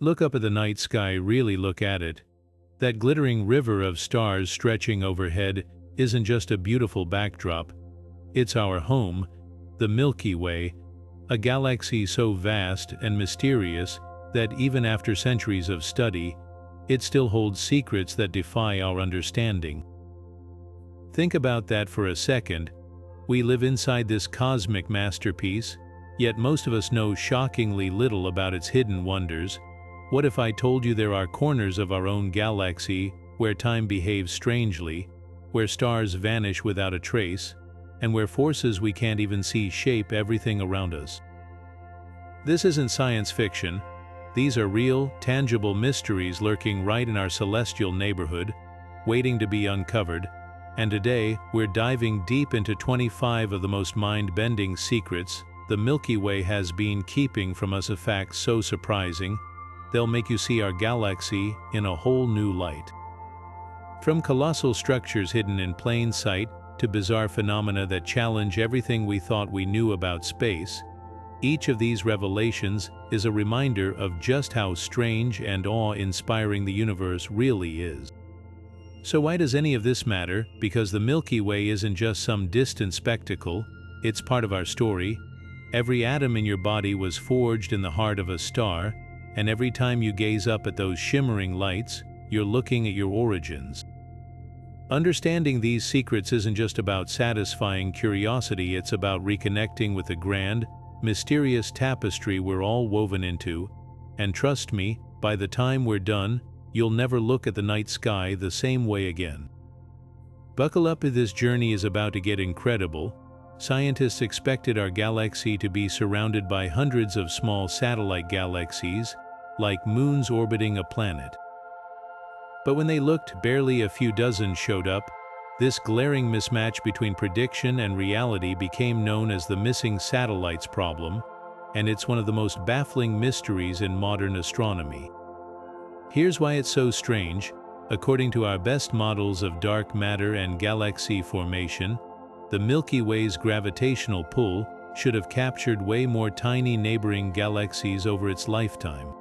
Look up at the night sky, really look at it. That glittering river of stars stretching overhead isn't just a beautiful backdrop. It's our home, the Milky Way, a galaxy so vast and mysterious that even after centuries of study, it still holds secrets that defy our understanding. Think about that for a second. We live inside this cosmic masterpiece, yet most of us know shockingly little about its hidden wonders. What if I told you there are corners of our own galaxy where time behaves strangely, where stars vanish without a trace, and where forces we can't even see shape everything around us? This isn't science fiction. These are real, tangible mysteries lurking right in our celestial neighborhood, waiting to be uncovered. And today, we're diving deep into 25 of the most mind-bending secrets the Milky Way has been keeping from us, a fact so surprising, they'll make you see our galaxy in a whole new light. From colossal structures hidden in plain sight to bizarre phenomena that challenge everything we thought we knew about space, each of these revelations is a reminder of just how strange and awe-inspiring the universe really is. So why does any of this matter? Because the Milky Way isn't just some distant spectacle, it's part of our story. Every atom in your body was forged in the heart of a star, and every time you gaze up at those shimmering lights, you're looking at your origins. Understanding these secrets isn't just about satisfying curiosity, it's about reconnecting with the grand, mysterious tapestry we're all woven into, and trust me, by the time we're done, you'll never look at the night sky the same way again. Buckle up, as this journey is about to get incredible. Scientists expected our galaxy to be surrounded by hundreds of small satellite galaxies, like moons orbiting a planet. But when they looked, barely a few dozen showed up. This glaring mismatch between prediction and reality became known as the missing satellites problem, and it's one of the most baffling mysteries in modern astronomy. Here's why it's so strange. According to our best models of dark matter and galaxy formation, the Milky Way's gravitational pull should have captured way more tiny neighboring galaxies over its lifetime.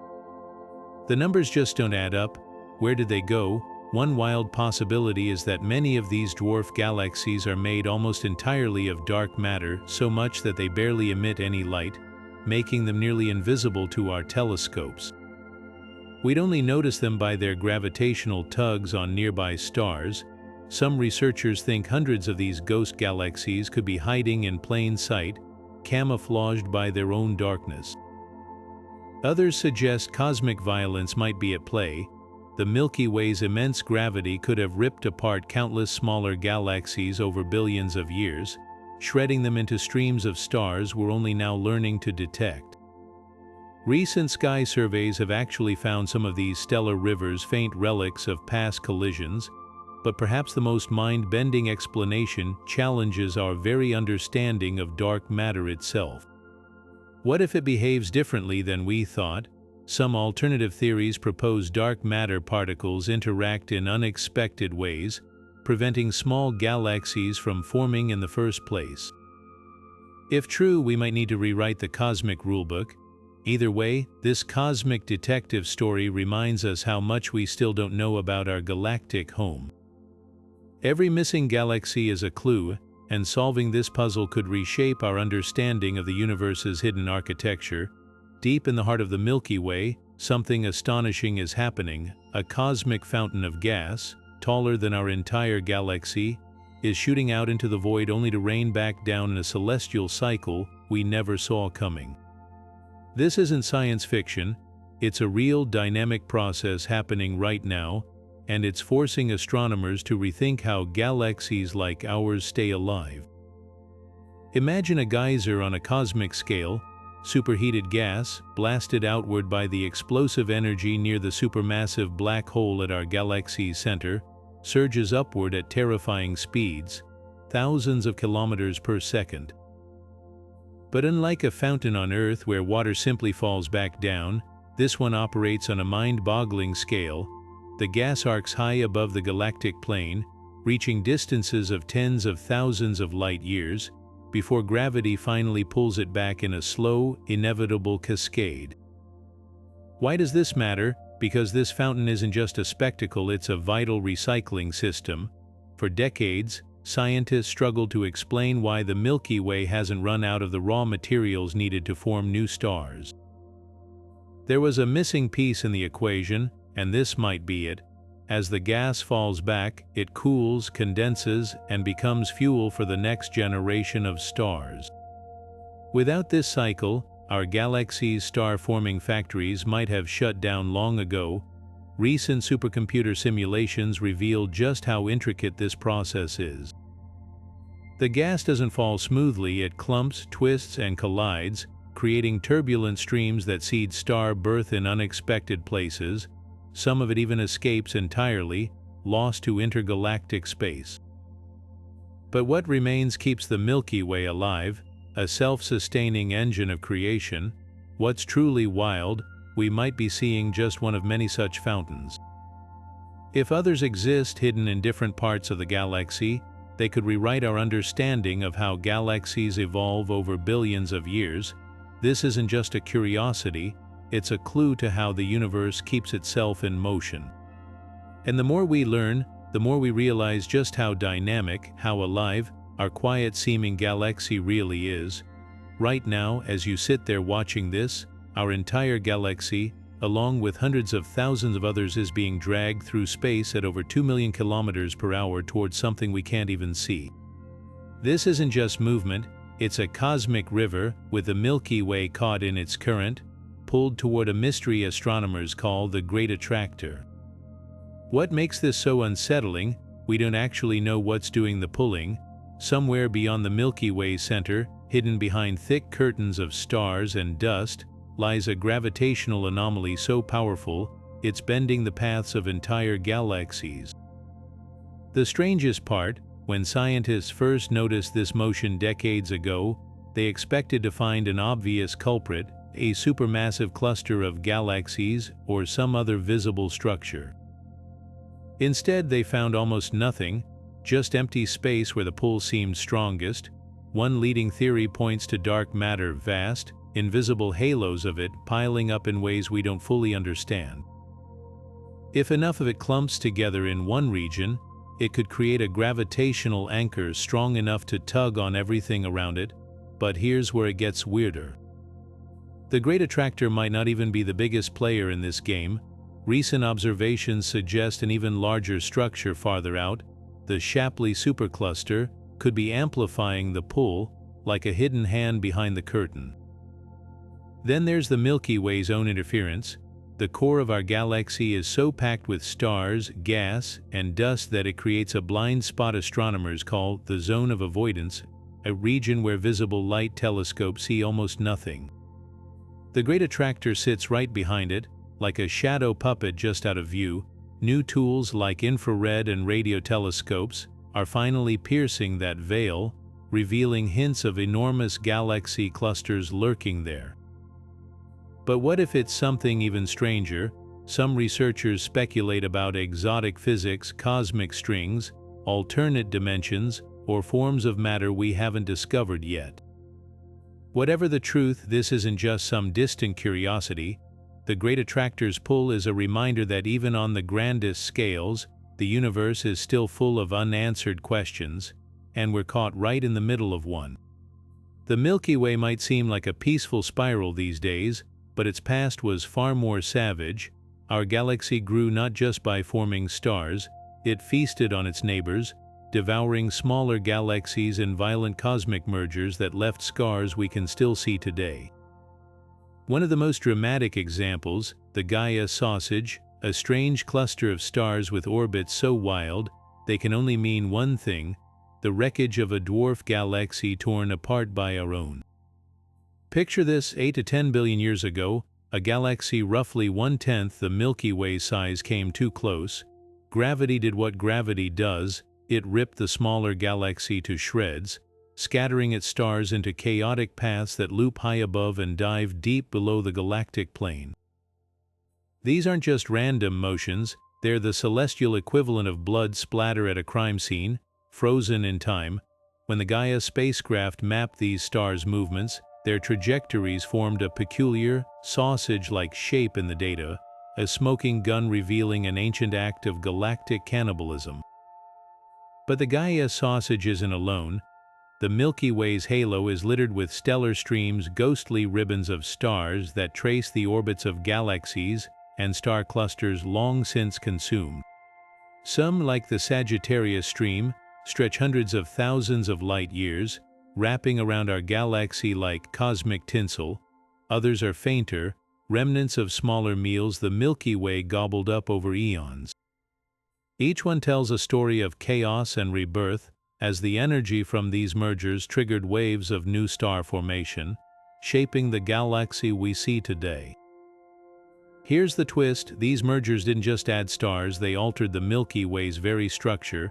The numbers just don't add up. Where did they go? One wild possibility is that many of these dwarf galaxies are made almost entirely of dark matter, so much that they barely emit any light, making them nearly invisible to our telescopes. We'd only notice them by their gravitational tugs on nearby stars. Some researchers think hundreds of these ghost galaxies could be hiding in plain sight, camouflaged by their own darkness. Others suggest cosmic violence might be at play. The Milky Way's immense gravity could have ripped apart countless smaller galaxies over billions of years, shredding them into streams of stars we're only now learning to detect. Recent sky surveys have actually found some of these stellar rivers, faint relics of past collisions, but perhaps the most mind-bending explanation challenges our very understanding of dark matter itself. What if it behaves differently than we thought? Some alternative theories propose dark matter particles interact in unexpected ways, preventing small galaxies from forming in the first place. If true, we might need to rewrite the cosmic rulebook. Either way, this cosmic detective story reminds us how much we still don't know about our galactic home. Every missing galaxy is a clue, and solving this puzzle could reshape our understanding of the universe's hidden architecture. Deep in the heart of the Milky Way, something astonishing is happening. A cosmic fountain of gas, taller than our entire galaxy, is shooting out into the void only to rain back down in a celestial cycle we never saw coming. This isn't science fiction, it's a real dynamic process happening right now, and it's forcing astronomers to rethink how galaxies like ours stay alive. Imagine a geyser on a cosmic scale. Superheated gas, blasted outward by the explosive energy near the supermassive black hole at our galaxy's center, surges upward at terrifying speeds, thousands of kilometers per second. But unlike a fountain on Earth where water simply falls back down, this one operates on a mind-boggling scale. The gas arcs high above the galactic plane, reaching distances of tens of thousands of light years, before gravity finally pulls it back in a slow, inevitable cascade. Why does this matter? Because this fountain isn't just a spectacle, it's a vital recycling system. For decades, scientists struggled to explain why the Milky Way hasn't run out of the raw materials needed to form new stars. There was a missing piece in the equation, and this might be it. As the gas falls back, it cools, condenses, and becomes fuel for the next generation of stars. Without this cycle, our galaxy's star-forming factories might have shut down long ago. Recent supercomputer simulations reveal just how intricate this process is. The gas doesn't fall smoothly, it clumps, twists, and collides, creating turbulent streams that seed star birth in unexpected places. Some of it even escapes entirely, lost to intergalactic space. But what remains keeps the Milky Way alive, a self-sustaining engine of creation. What's truly wild, we might be seeing just one of many such fountains. If others exist hidden in different parts of the galaxy, they could rewrite our understanding of how galaxies evolve over billions of years. This isn't just a curiosity, it's a clue to how the universe keeps itself in motion. And the more we learn, the more we realize just how dynamic, how alive, our quiet-seeming galaxy really is. Right now, as you sit there watching this, our entire galaxy, along with hundreds of thousands of others, is being dragged through space at over 2 million kilometers per hour towards something we can't even see. This isn't just movement, it's a cosmic river, with the Milky Way caught in its current, pulled toward a mystery astronomers call the Great Attractor. What makes this so unsettling? We don't actually know what's doing the pulling. Somewhere beyond the Milky Way center, hidden behind thick curtains of stars and dust, lies a gravitational anomaly so powerful, it's bending the paths of entire galaxies. The strangest part, when scientists first noticed this motion decades ago, they expected to find an obvious culprit, a supermassive cluster of galaxies or some other visible structure. Instead, they found almost nothing, just empty space where the pull seemed strongest. One leading theory points to dark matter, vast, invisible halos of it piling up in ways we don't fully understand. If enough of it clumps together in one region, it could create a gravitational anchor strong enough to tug on everything around it. But here's where it gets weirder. The Great Attractor might not even be the biggest player in this game. Recent observations suggest an even larger structure farther out. The Shapley supercluster could be amplifying the pull, like a hidden hand behind the curtain. Then there's the Milky Way's own interference. The core of our galaxy is so packed with stars, gas, and dust that it creates a blind spot astronomers call the zone of avoidance, a region where visible light telescopes see almost nothing. The Great Attractor sits right behind it, like a shadow puppet just out of view. New tools like infrared and radio telescopes are finally piercing that veil, revealing hints of enormous galaxy clusters lurking there. But what if it's something even stranger? Some researchers speculate about exotic physics, cosmic strings, alternate dimensions, or forms of matter we haven't discovered yet. Whatever the truth, this isn't just some distant curiosity. The Great Attractor's pull is a reminder that even on the grandest scales, the universe is still full of unanswered questions, and we're caught right in the middle of one. The Milky Way might seem like a peaceful spiral these days, but its past was far more savage. Our galaxy grew not just by forming stars, it feasted on its neighbors, devouring smaller galaxies in violent cosmic mergers that left scars we can still see today. One of the most dramatic examples, the Gaia sausage, a strange cluster of stars with orbits so wild they can only mean one thing: the wreckage of a dwarf galaxy torn apart by our own. Picture this: 8 to 10 billion years ago, a galaxy roughly 1/10 the Milky Way size came too close. Gravity did what gravity does, it ripped the smaller galaxy to shreds, scattering its stars into chaotic paths that loop high above and dive deep below the galactic plane. These aren't just random motions, they're the celestial equivalent of blood splatter at a crime scene, frozen in time. When the Gaia spacecraft mapped these stars' movements, their trajectories formed a peculiar, sausage-like shape in the data, a smoking gun revealing an ancient act of galactic cannibalism. But the Gaia sausage isn't alone. The Milky Way's halo is littered with stellar streams, ghostly ribbons of stars that trace the orbits of galaxies and star clusters long since consumed. Some, like the Sagittarius stream, stretch hundreds of thousands of light-years, wrapping around our galaxy like cosmic tinsel. Others are fainter, remnants of smaller meals the Milky Way gobbled up over eons. Each one tells a story of chaos and rebirth, as the energy from these mergers triggered waves of new star formation, shaping the galaxy we see today. Here's the twist: these mergers didn't just add stars, they altered the Milky Way's very structure.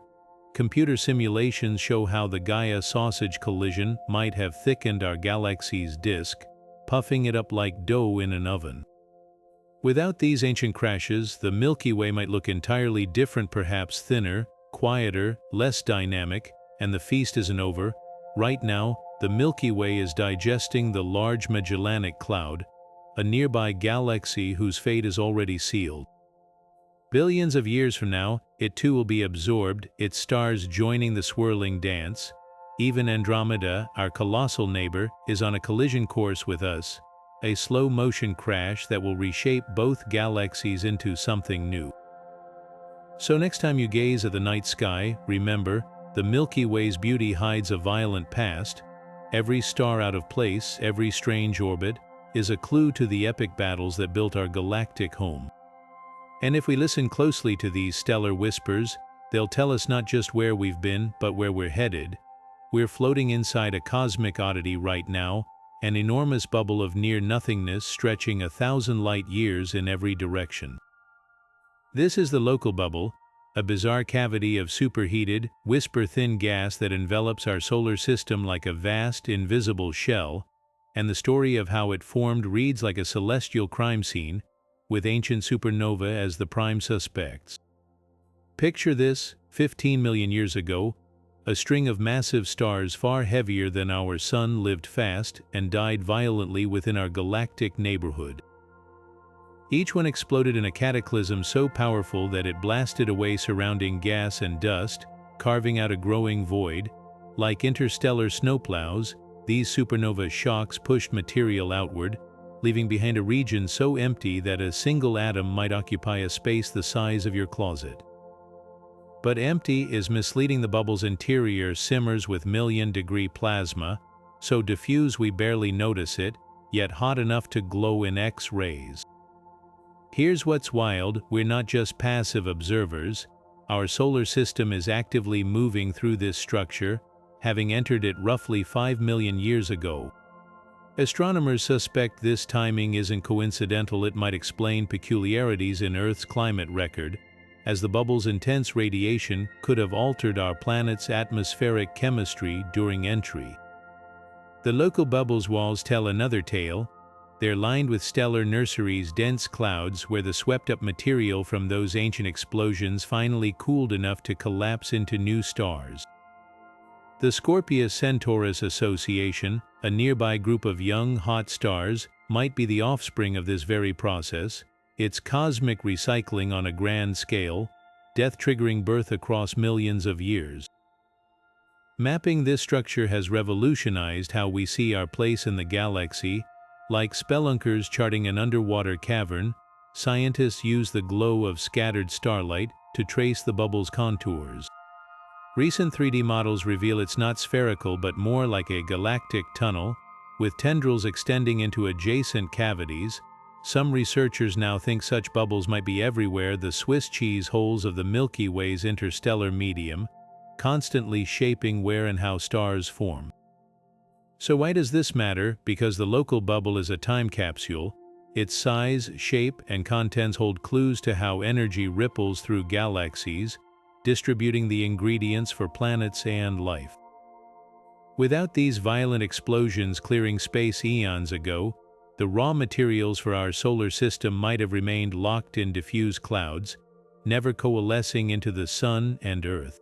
Computer simulations show how the Gaia sausage collision might have thickened our galaxy's disk, puffing it up like dough in an oven. Without these ancient crashes, the Milky Way might look entirely different, perhaps thinner, quieter, less dynamic, and the feast isn't over. Right now, the Milky Way is digesting the Large Magellanic Cloud, a nearby galaxy whose fate is already sealed. Billions of years from now, it too will be absorbed, its stars joining the swirling dance. Even Andromeda, our colossal neighbor, is on a collision course with us, a slow-motion crash that will reshape both galaxies into something new. So next time you gaze at the night sky, remember, the Milky Way's beauty hides a violent past. Every star out of place, every strange orbit, is a clue to the epic battles that built our galactic home. And if we listen closely to these stellar whispers, they'll tell us not just where we've been, but where we're headed. We're floating inside a cosmic oddity right now, an enormous bubble of near-nothingness stretching 1,000 light-years in every direction. This is the local bubble, a bizarre cavity of superheated, whisper-thin gas that envelops our solar system like a vast, invisible shell, and the story of how it formed reads like a celestial crime scene, with ancient supernova as the prime suspects. Picture this: 15 million years ago, a string of massive stars far heavier than our Sun lived fast and died violently within our galactic neighborhood. Each one exploded in a cataclysm so powerful that it blasted away surrounding gas and dust, carving out a growing void. Like interstellar snowplows, these supernova shocks pushed material outward, leaving behind a region so empty that a single atom might occupy a space the size of your closet. But empty is misleading. The bubble's interior simmers with million-degree plasma, so diffuse we barely notice it, yet hot enough to glow in X-rays. Here's what's wild: we're not just passive observers. Our solar system is actively moving through this structure, having entered it roughly 5 million years ago. Astronomers suspect this timing isn't coincidental. It might explain peculiarities in Earth's climate record, as the bubble's intense radiation could have altered our planet's atmospheric chemistry during entry. The local bubble's walls tell another tale. They're lined with stellar nurseries, dense clouds where the swept-up material from those ancient explosions finally cooled enough to collapse into new stars. The Scorpius-Centaurus Association, a nearby group of young, hot stars, might be the offspring of this very process. It's cosmic recycling on a grand scale, death-triggering birth across millions of years. Mapping this structure has revolutionized how we see our place in the galaxy. Like spelunkers charting an underwater cavern, scientists use the glow of scattered starlight to trace the bubble's contours. Recent 3D models reveal it's not spherical but more like a galactic tunnel, with tendrils extending into adjacent cavities. Some researchers now think such bubbles might be everywhere, the Swiss cheese holes of the Milky Way's interstellar medium, constantly shaping where and how stars form. So why does this matter? Because the local bubble is a time capsule. Its size, shape, and contents hold clues to how energy ripples through galaxies, distributing the ingredients for planets and life. Without these violent explosions clearing space eons ago, the raw materials for our solar system might have remained locked in diffuse clouds, never coalescing into the Sun and Earth.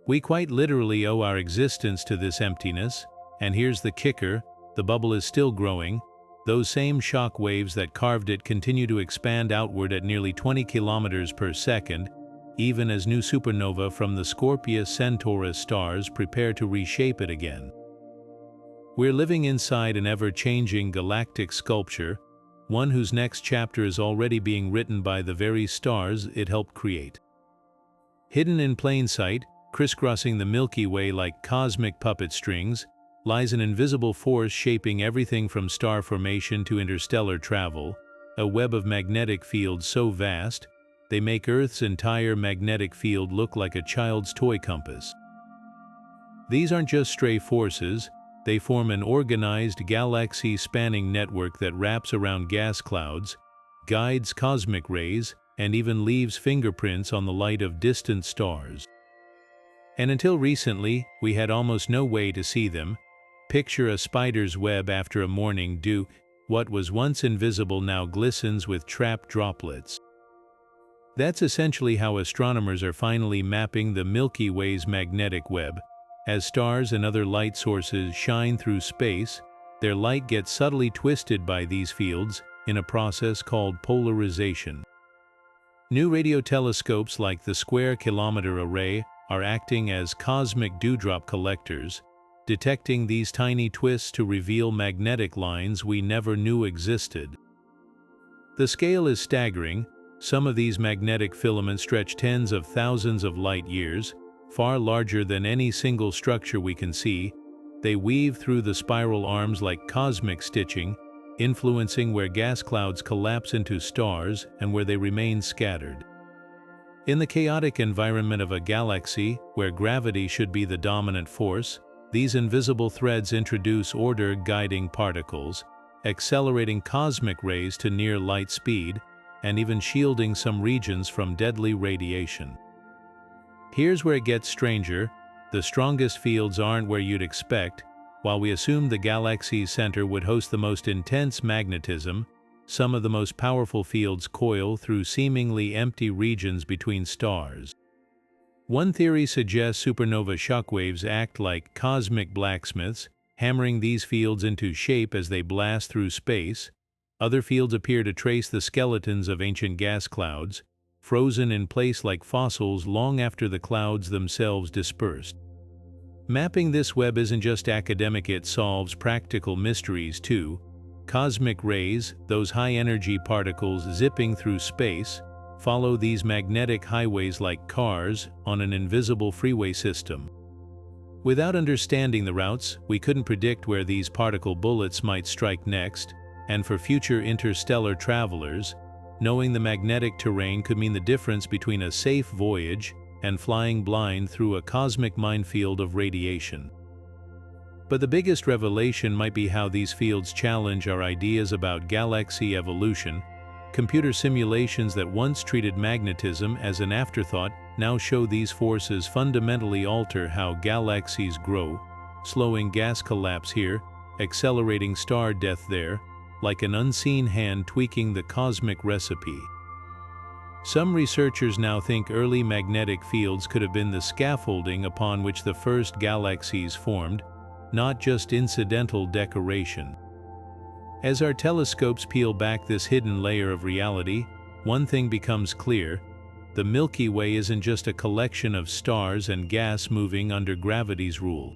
We quite literally owe our existence to this emptiness, and here's the kicker: the bubble is still growing. Those same shock waves that carved it continue to expand outward at nearly 20 kilometers per second, even as new supernova from the Scorpius-Centaurus stars prepare to reshape it again. We're living inside an ever-changing galactic sculpture, one whose next chapter is already being written by the very stars it helped create. Hidden in plain sight, crisscrossing the Milky Way like cosmic puppet strings, lies an invisible force shaping everything from star formation to interstellar travel, a web of magnetic fields so vast, they make Earth's entire magnetic field look like a child's toy compass. These aren't just stray forces, they form an organized galaxy-spanning network that wraps around gas clouds, guides cosmic rays, and even leaves fingerprints on the light of distant stars. And until recently, we had almost no way to see them. Picture a spider's web after a morning dew. What was once invisible now glistens with trapped droplets. That's essentially how astronomers are finally mapping the Milky Way's magnetic web. As stars and other light sources shine through space, their light gets subtly twisted by these fields in a process called polarization. New radio telescopes like the Square Kilometre Array are acting as cosmic dewdrop collectors, detecting these tiny twists to reveal magnetic lines we never knew existed. The scale is staggering. Some of these magnetic filaments stretch tens of thousands of light years, far larger than any single structure we can see. They weave through the spiral arms like cosmic stitching, influencing where gas clouds collapse into stars and where they remain scattered. In the chaotic environment of a galaxy, where gravity should be the dominant force, these invisible threads introduce order, guiding particles, accelerating cosmic rays to near light speed, and even shielding some regions from deadly radiation. Here's where it gets stranger. The strongest fields aren't where you'd expect. While we assumed the galaxy's center would host the most intense magnetism, some of the most powerful fields coil through seemingly empty regions between stars. One theory suggests supernova shockwaves act like cosmic blacksmiths, hammering these fields into shape as they blast through space. Other fields appear to trace the skeletons of ancient gas clouds, frozen in place like fossils long after the clouds themselves dispersed. Mapping this web isn't just academic, it solves practical mysteries too. Cosmic rays, those high-energy particles zipping through space, follow these magnetic highways like cars on an invisible freeway system. Without understanding the routes, we couldn't predict where these particle bullets might strike next, and for future interstellar travelers, knowing the magnetic terrain could mean the difference between a safe voyage and flying blind through a cosmic minefield of radiation. But the biggest revelation might be how these fields challenge our ideas about galaxy evolution. Computer simulations that once treated magnetism as an afterthought now show these forces fundamentally alter how galaxies grow, slowing gas collapse here, accelerating star death there, like an unseen hand tweaking the cosmic recipe. Some researchers now think early magnetic fields could have been the scaffolding upon which the first galaxies formed, not just incidental decoration. As our telescopes peel back this hidden layer of reality, one thing becomes clear: the Milky Way isn't just a collection of stars and gas moving under gravity's rule.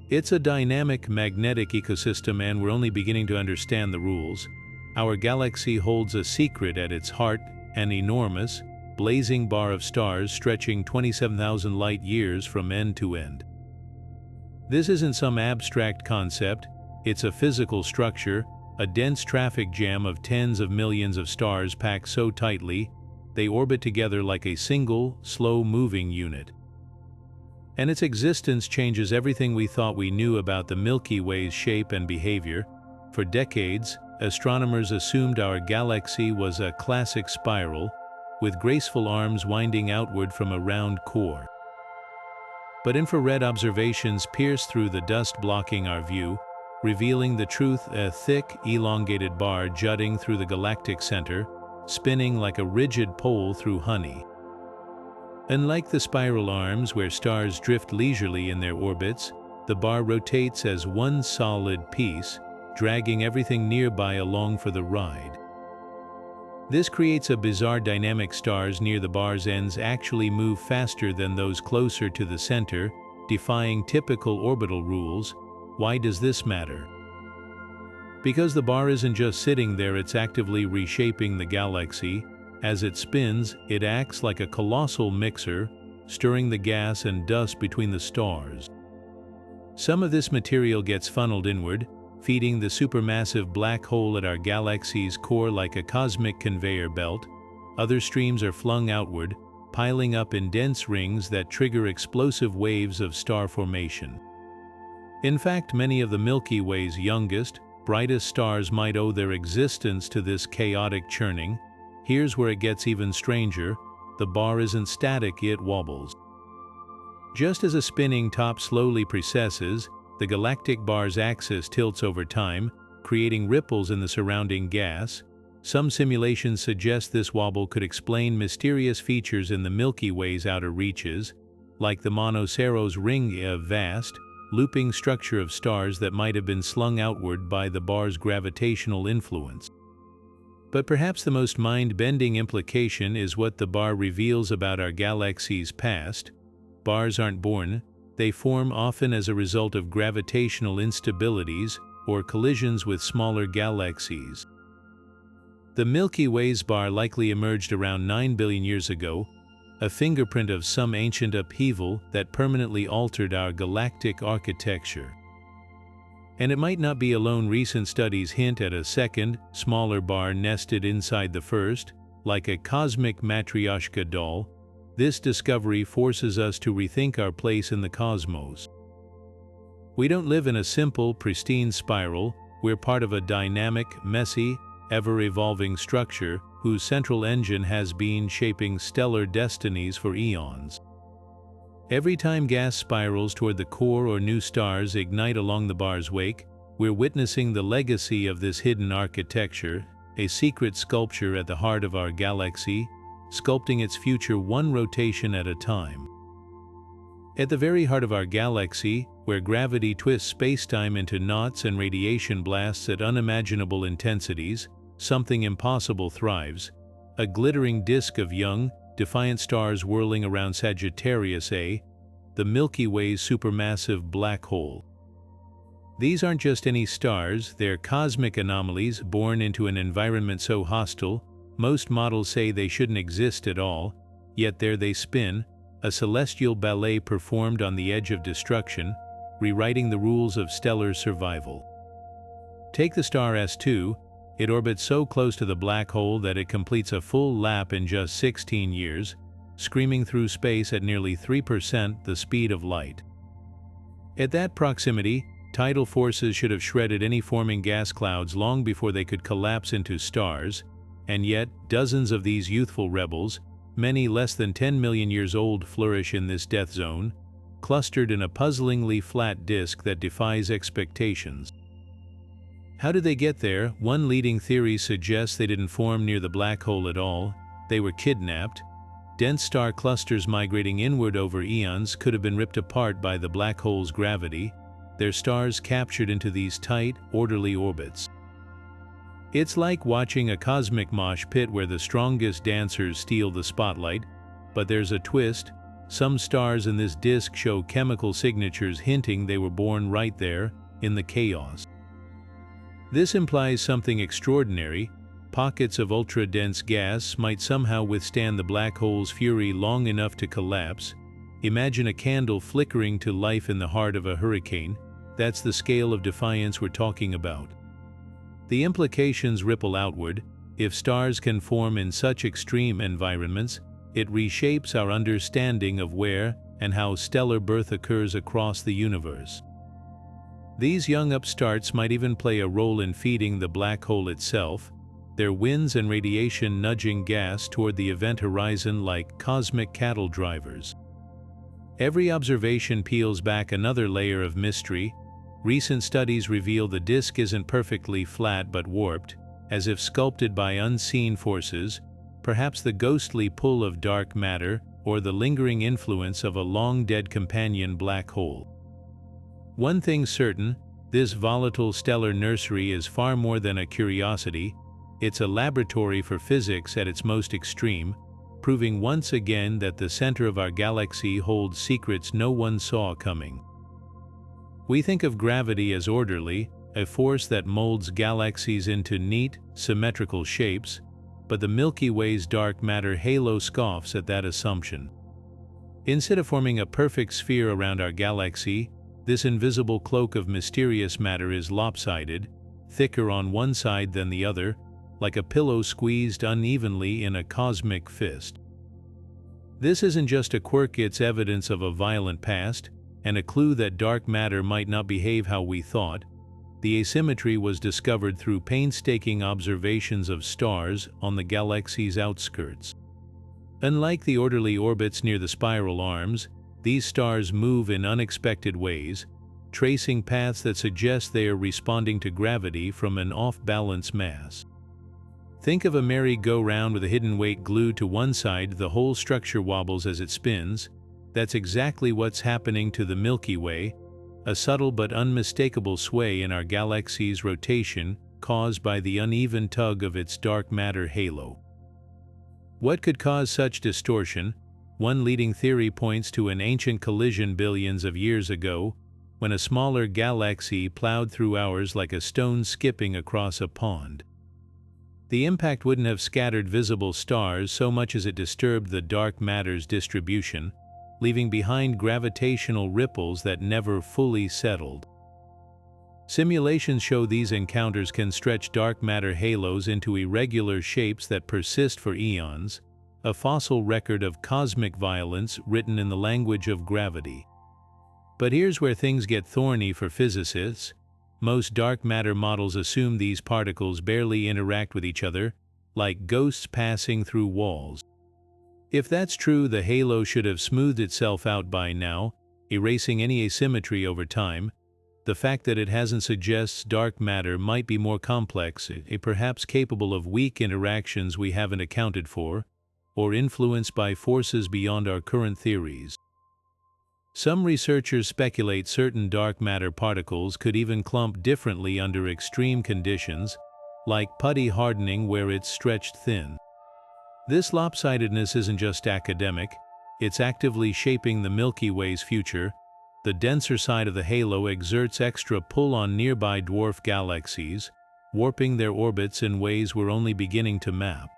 It's a dynamic magnetic ecosystem, and we're only beginning to understand the rules. Our galaxy holds a secret at its heart, an enormous, blazing bar of stars stretching 27,000 light years from end to end. This isn't some abstract concept, it's a physical structure, a dense traffic jam of tens of millions of stars packed so tightly, they orbit together like a single, slow-moving unit. And its existence changes everything we thought we knew about the Milky Way's shape and behavior. For decades, astronomers assumed our galaxy was a classic spiral, with graceful arms winding outward from a round core. But infrared observations pierce through the dust blocking our view, revealing the truth: a thick, elongated bar jutting through the galactic center, spinning like a rigid pole through honey. Unlike the spiral arms where stars drift leisurely in their orbits, the bar rotates as one solid piece, dragging everything nearby along for the ride. This creates a bizarre dynamic. Stars near the bar's ends actually move faster than those closer to the center, defying typical orbital rules. Why does this matter? Because the bar isn't just sitting there, it's actively reshaping the galaxy. As it spins, it acts like a colossal mixer, stirring the gas and dust between the stars. Some of this material gets funneled inward, feeding the supermassive black hole at our galaxy's core like a cosmic conveyor belt. Other streams are flung outward, piling up in dense rings that trigger explosive waves of star formation. In fact, many of the Milky Way's youngest, brightest stars might owe their existence to this chaotic churning. Here's where it gets even stranger. The bar isn't static, it wobbles. Just as a spinning top slowly precesses, the galactic bar's axis tilts over time, creating ripples in the surrounding gas. Some simulations suggest this wobble could explain mysterious features in the Milky Way's outer reaches, like the Monoceros ring, a vast, looping structure of stars that might have been slung outward by the bar's gravitational influence. But perhaps the most mind-bending implication is what the bar reveals about our galaxy's past. Bars aren't born, they form often as a result of gravitational instabilities or collisions with smaller galaxies. The Milky Way's bar likely emerged around 9 billion years ago, a fingerprint of some ancient upheaval that permanently altered our galactic architecture. And it might not be alone. Recent studies hint at a second, smaller bar nested inside the first, like a cosmic matryoshka doll. This discovery forces us to rethink our place in the cosmos. We don't live in a simple, pristine spiral. We're part of a dynamic, messy, ever-evolving structure whose central engine has been shaping stellar destinies for eons. Every time gas spirals toward the core or new stars ignite along the bar's wake, we're witnessing the legacy of this hidden architecture, a secret sculpture at the heart of our galaxy, sculpting its future one rotation at a time. At the very heart of our galaxy, where gravity twists spacetime into knots and radiation blasts at unimaginable intensities, something impossible thrives, a glittering disk of young, defiant stars whirling around Sagittarius A, the Milky Way's supermassive black hole. These aren't just any stars, they're cosmic anomalies born into an environment so hostile, most models say they shouldn't exist at all, yet there they spin, a celestial ballet performed on the edge of destruction, rewriting the rules of stellar survival. Take the star S2, it orbits so close to the black hole that it completes a full lap in just 16 years, screaming through space at nearly 3% the speed of light. At that proximity, tidal forces should have shredded any forming gas clouds long before they could collapse into stars, and yet dozens of these youthful rebels, many less than 10 million years old, flourish in this death zone, clustered in a puzzlingly flat disk that defies expectations. How did they get there? One leading theory suggests they didn't form near the black hole at all. They were kidnapped. Dense star clusters migrating inward over eons could have been ripped apart by the black hole's gravity, their stars captured into these tight, orderly orbits. It's like watching a cosmic mosh pit where the strongest dancers steal the spotlight, but there's a twist. Some stars in this disk show chemical signatures hinting they were born right there, in the chaos. This implies something extraordinary. Pockets of ultra-dense gas might somehow withstand the black hole's fury long enough to collapse. Imagine a candle flickering to life in the heart of a hurricane. That's the scale of defiance we're talking about. The implications ripple outward. If stars can form in such extreme environments, it reshapes our understanding of where and how stellar birth occurs across the universe. These young upstarts might even play a role in feeding the black hole itself, their winds and radiation nudging gas toward the event horizon like cosmic cattle drivers. Every observation peels back another layer of mystery. Recent studies reveal the disk isn't perfectly flat but warped, as if sculpted by unseen forces, perhaps the ghostly pull of dark matter or the lingering influence of a long-dead companion black hole. One thing's certain, This volatile stellar nursery is far more than a curiosity. It's a laboratory for physics at its most extreme, proving once again that the center of our galaxy holds secrets no one saw coming. We think of gravity as orderly, a force that molds galaxies into neat, symmetrical shapes, but the Milky Way's dark matter halo scoffs at that assumption. Instead of forming a perfect sphere around our galaxy, this invisible cloak of mysterious matter is lopsided, thicker on one side than the other, like a pillow squeezed unevenly in a cosmic fist. This isn't just a quirk, it's evidence of a violent past, and a clue that dark matter might not behave how we thought. The asymmetry was discovered through painstaking observations of stars on the galaxy's outskirts. Unlike the orderly orbits near the spiral arms, these stars move in unexpected ways, tracing paths that suggest they are responding to gravity from an off-balance mass. Think of a merry-go-round with a hidden weight glued to one side. The whole structure wobbles as it spins. That's exactly what's happening to the Milky Way, a subtle but unmistakable sway in our galaxy's rotation caused by the uneven tug of its dark matter halo. What could cause such distortion? One leading theory points to an ancient collision billions of years ago, when a smaller galaxy plowed through ours like a stone skipping across a pond. The impact wouldn't have scattered visible stars so much as it disturbed the dark matter's distribution, leaving behind gravitational ripples that never fully settled. Simulations show these encounters can stretch dark matter halos into irregular shapes that persist for eons, a fossil record of cosmic violence written in the language of gravity. But here's where things get thorny for physicists. Most dark matter models assume these particles barely interact with each other, like ghosts passing through walls. If that's true, the halo should have smoothed itself out by now, erasing any asymmetry over time. The fact that it hasn't suggests dark matter might be more complex, perhaps capable of weak interactions we haven't accounted for, or influenced by forces beyond our current theories. Some researchers speculate certain dark matter particles could even clump differently under extreme conditions, like putty hardening where it's stretched thin. This lopsidedness isn't just academic, it's actively shaping the Milky Way's future. The denser side of the halo exerts extra pull on nearby dwarf galaxies, warping their orbits in ways we're only beginning to map.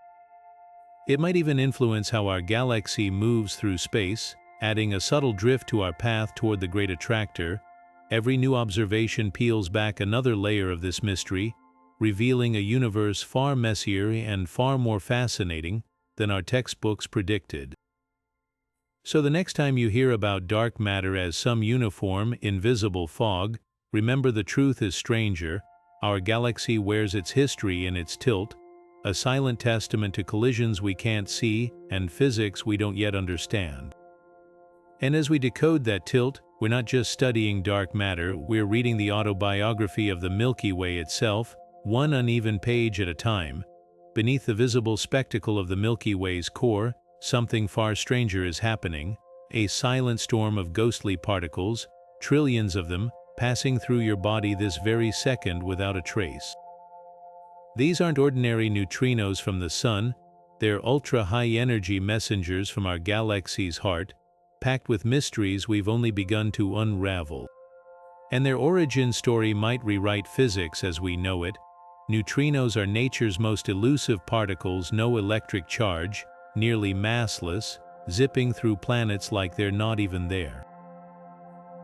It might even influence how our galaxy moves through space, adding a subtle drift to our path toward the Great Attractor. Every new observation peels back another layer of this mystery, revealing a universe far messier and far more fascinating than our textbooks predicted. So the next time you hear about dark matter as some uniform, invisible fog, remember the truth is stranger. Our galaxy wears its history in its tilt, a silent testament to collisions we can't see and physics we don't yet understand. And as we decode that tilt, we're not just studying dark matter, we're reading the autobiography of the Milky Way itself, one uneven page at a time. Beneath the visible spectacle of the Milky Way's core, something far stranger is happening, a silent storm of ghostly particles, trillions of them, passing through your body this very second without a trace. These aren't ordinary neutrinos from the sun, they're ultra-high-energy messengers from our galaxy's heart, packed with mysteries we've only begun to unravel. And their origin story might rewrite physics as we know it. Neutrinos are nature's most elusive particles, no electric charge, nearly massless, zipping through planets like they're not even there.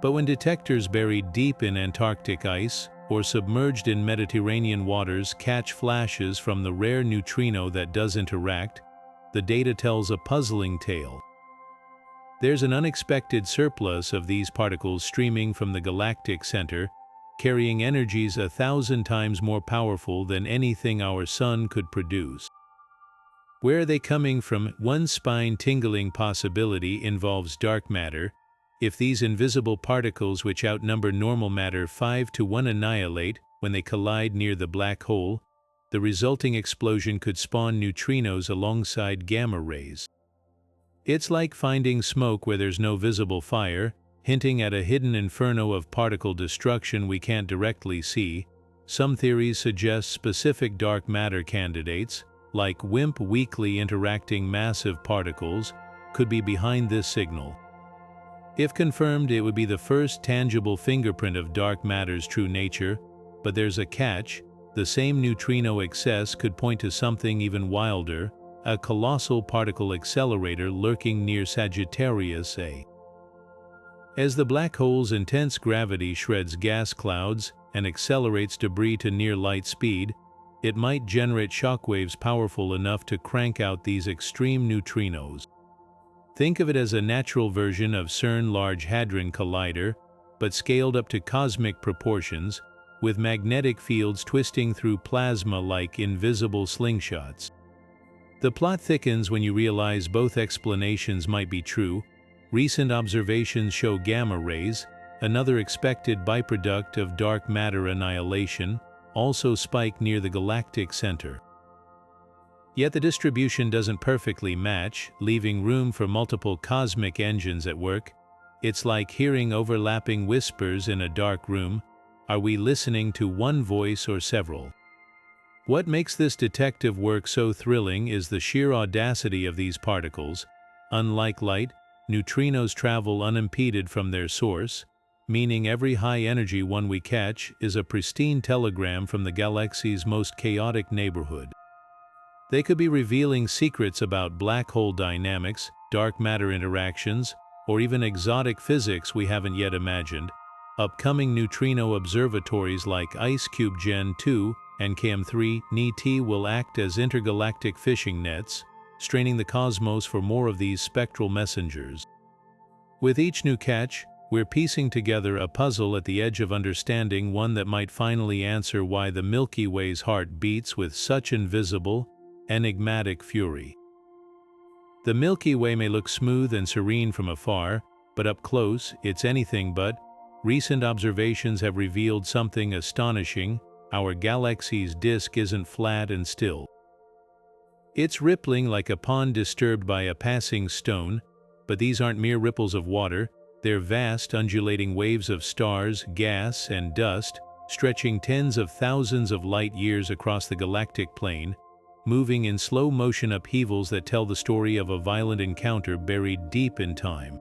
But when detectors buried deep in Antarctic ice or submerged in Mediterranean waters catch flashes from the rare neutrino that does interact, the data tells a puzzling tale. There's an unexpected surplus of these particles streaming from the galactic center, carrying energies 1,000 times more powerful than anything our sun could produce. Where are they coming from? One spine-tingling possibility involves dark matter. If these invisible particles, which outnumber normal matter 5-to-1, annihilate when they collide near the black hole, the resulting explosion could spawn neutrinos alongside gamma rays. It's like finding smoke where there's no visible fire, hinting at a hidden inferno of particle destruction we can't directly see. Some theories suggest specific dark matter candidates, like WIMP weakly interacting massive particles, could be behind this signal. If confirmed, it would be the first tangible fingerprint of dark matter's true nature, but there's a catch. The same neutrino excess could point to something even wilder, a colossal particle accelerator lurking near Sagittarius A. As the black hole's intense gravity shreds gas clouds and accelerates debris to near light speed, it might generate shockwaves powerful enough to crank out these extreme neutrinos. Think of it as a natural version of CERN Large Hadron Collider, but scaled up to cosmic proportions, with magnetic fields twisting through plasma like invisible slingshots. The plot thickens when you realize both explanations might be true. Recent observations show gamma rays, another expected byproduct of dark matter annihilation, also spike near the galactic center. Yet the distribution doesn't perfectly match, leaving room for multiple cosmic engines at work. It's like hearing overlapping whispers in a dark room. Are we listening to one voice or several? What makes this detective work so thrilling is the sheer audacity of these particles. Unlike light, neutrinos travel unimpeded from their source, meaning every high-energy one we catch is a pristine telegram from the galaxy's most chaotic neighborhood. They could be revealing secrets about black hole dynamics, dark matter interactions, or even exotic physics we haven't yet imagined. Upcoming neutrino observatories like IceCube Gen 2 and KM3 NET will act as intergalactic fishing nets, straining the cosmos for more of these spectral messengers. With each new catch, we're piecing together a puzzle at the edge of understanding, one that might finally answer why the Milky Way's heart beats with such invisible, enigmatic fury. The Milky Way may look smooth and serene from afar, but up close, it's anything but. Recent observations have revealed something astonishing. Our galaxy's disk isn't flat and still. It's rippling like a pond disturbed by a passing stone, but these aren't mere ripples of water. They're vast, undulating waves of stars, gas, and dust, stretching tens of thousands of light years across the galactic plane, moving in slow-motion upheavals that tell the story of a violent encounter buried deep in time.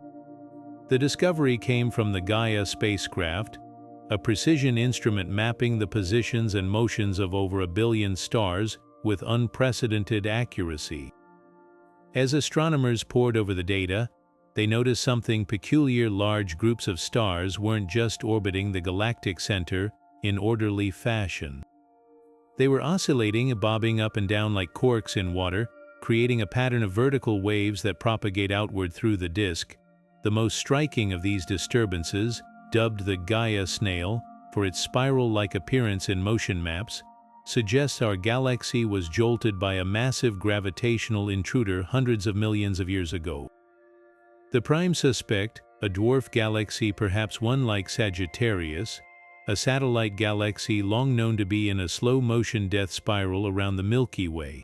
The discovery came from the Gaia spacecraft, a precision instrument mapping the positions and motions of over 1 billion stars with unprecedented accuracy. As astronomers pored over the data, they noticed something peculiar. Large groups of stars weren't just orbiting the galactic center in orderly fashion. They were oscillating, bobbing up and down like corks in water, creating a pattern of vertical waves that propagate outward through the disk. The most striking of these disturbances, dubbed the Gaia snail for its spiral-like appearance in motion maps, suggests our galaxy was jolted by a massive gravitational intruder hundreds of millions of years ago. The prime suspect, a dwarf galaxy, perhaps one like Sagittarius, a satellite galaxy long known to be in a slow-motion death spiral around the Milky Way.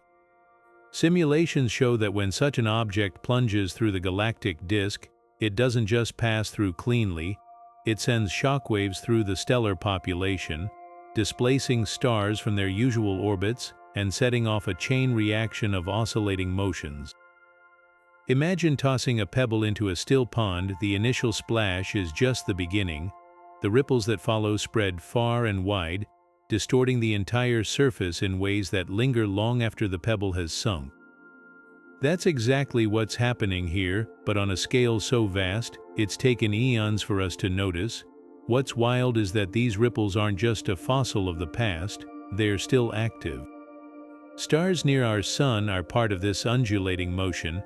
Simulations show that when such an object plunges through the galactic disk, it doesn't just pass through cleanly, it sends shockwaves through the stellar population, displacing stars from their usual orbits and setting off a chain reaction of oscillating motions. Imagine tossing a pebble into a still pond. The initial splash is just the beginning. The ripples that follow spread far and wide, distorting the entire surface in ways that linger long after the pebble has sunk. That's exactly what's happening here, but on a scale so vast, it's taken eons for us to notice. What's wild is that these ripples aren't just a fossil of the past, they're still active. Stars near our sun are part of this undulating motion,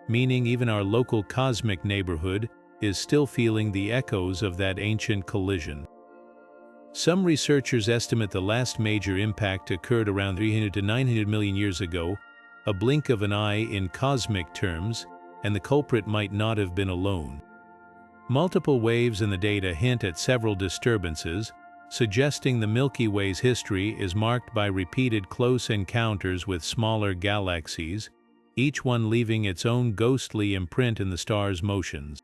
meaning even our local cosmic neighborhood is still feeling the echoes of that ancient collision. Some researchers estimate the last major impact occurred around 300 to 900 million years ago, a blink of an eye in cosmic terms, and the culprit might not have been alone. Multiple waves in the data hint at several disturbances, suggesting the Milky Way's history is marked by repeated close encounters with smaller galaxies, each one leaving its own ghostly imprint in the star's motions.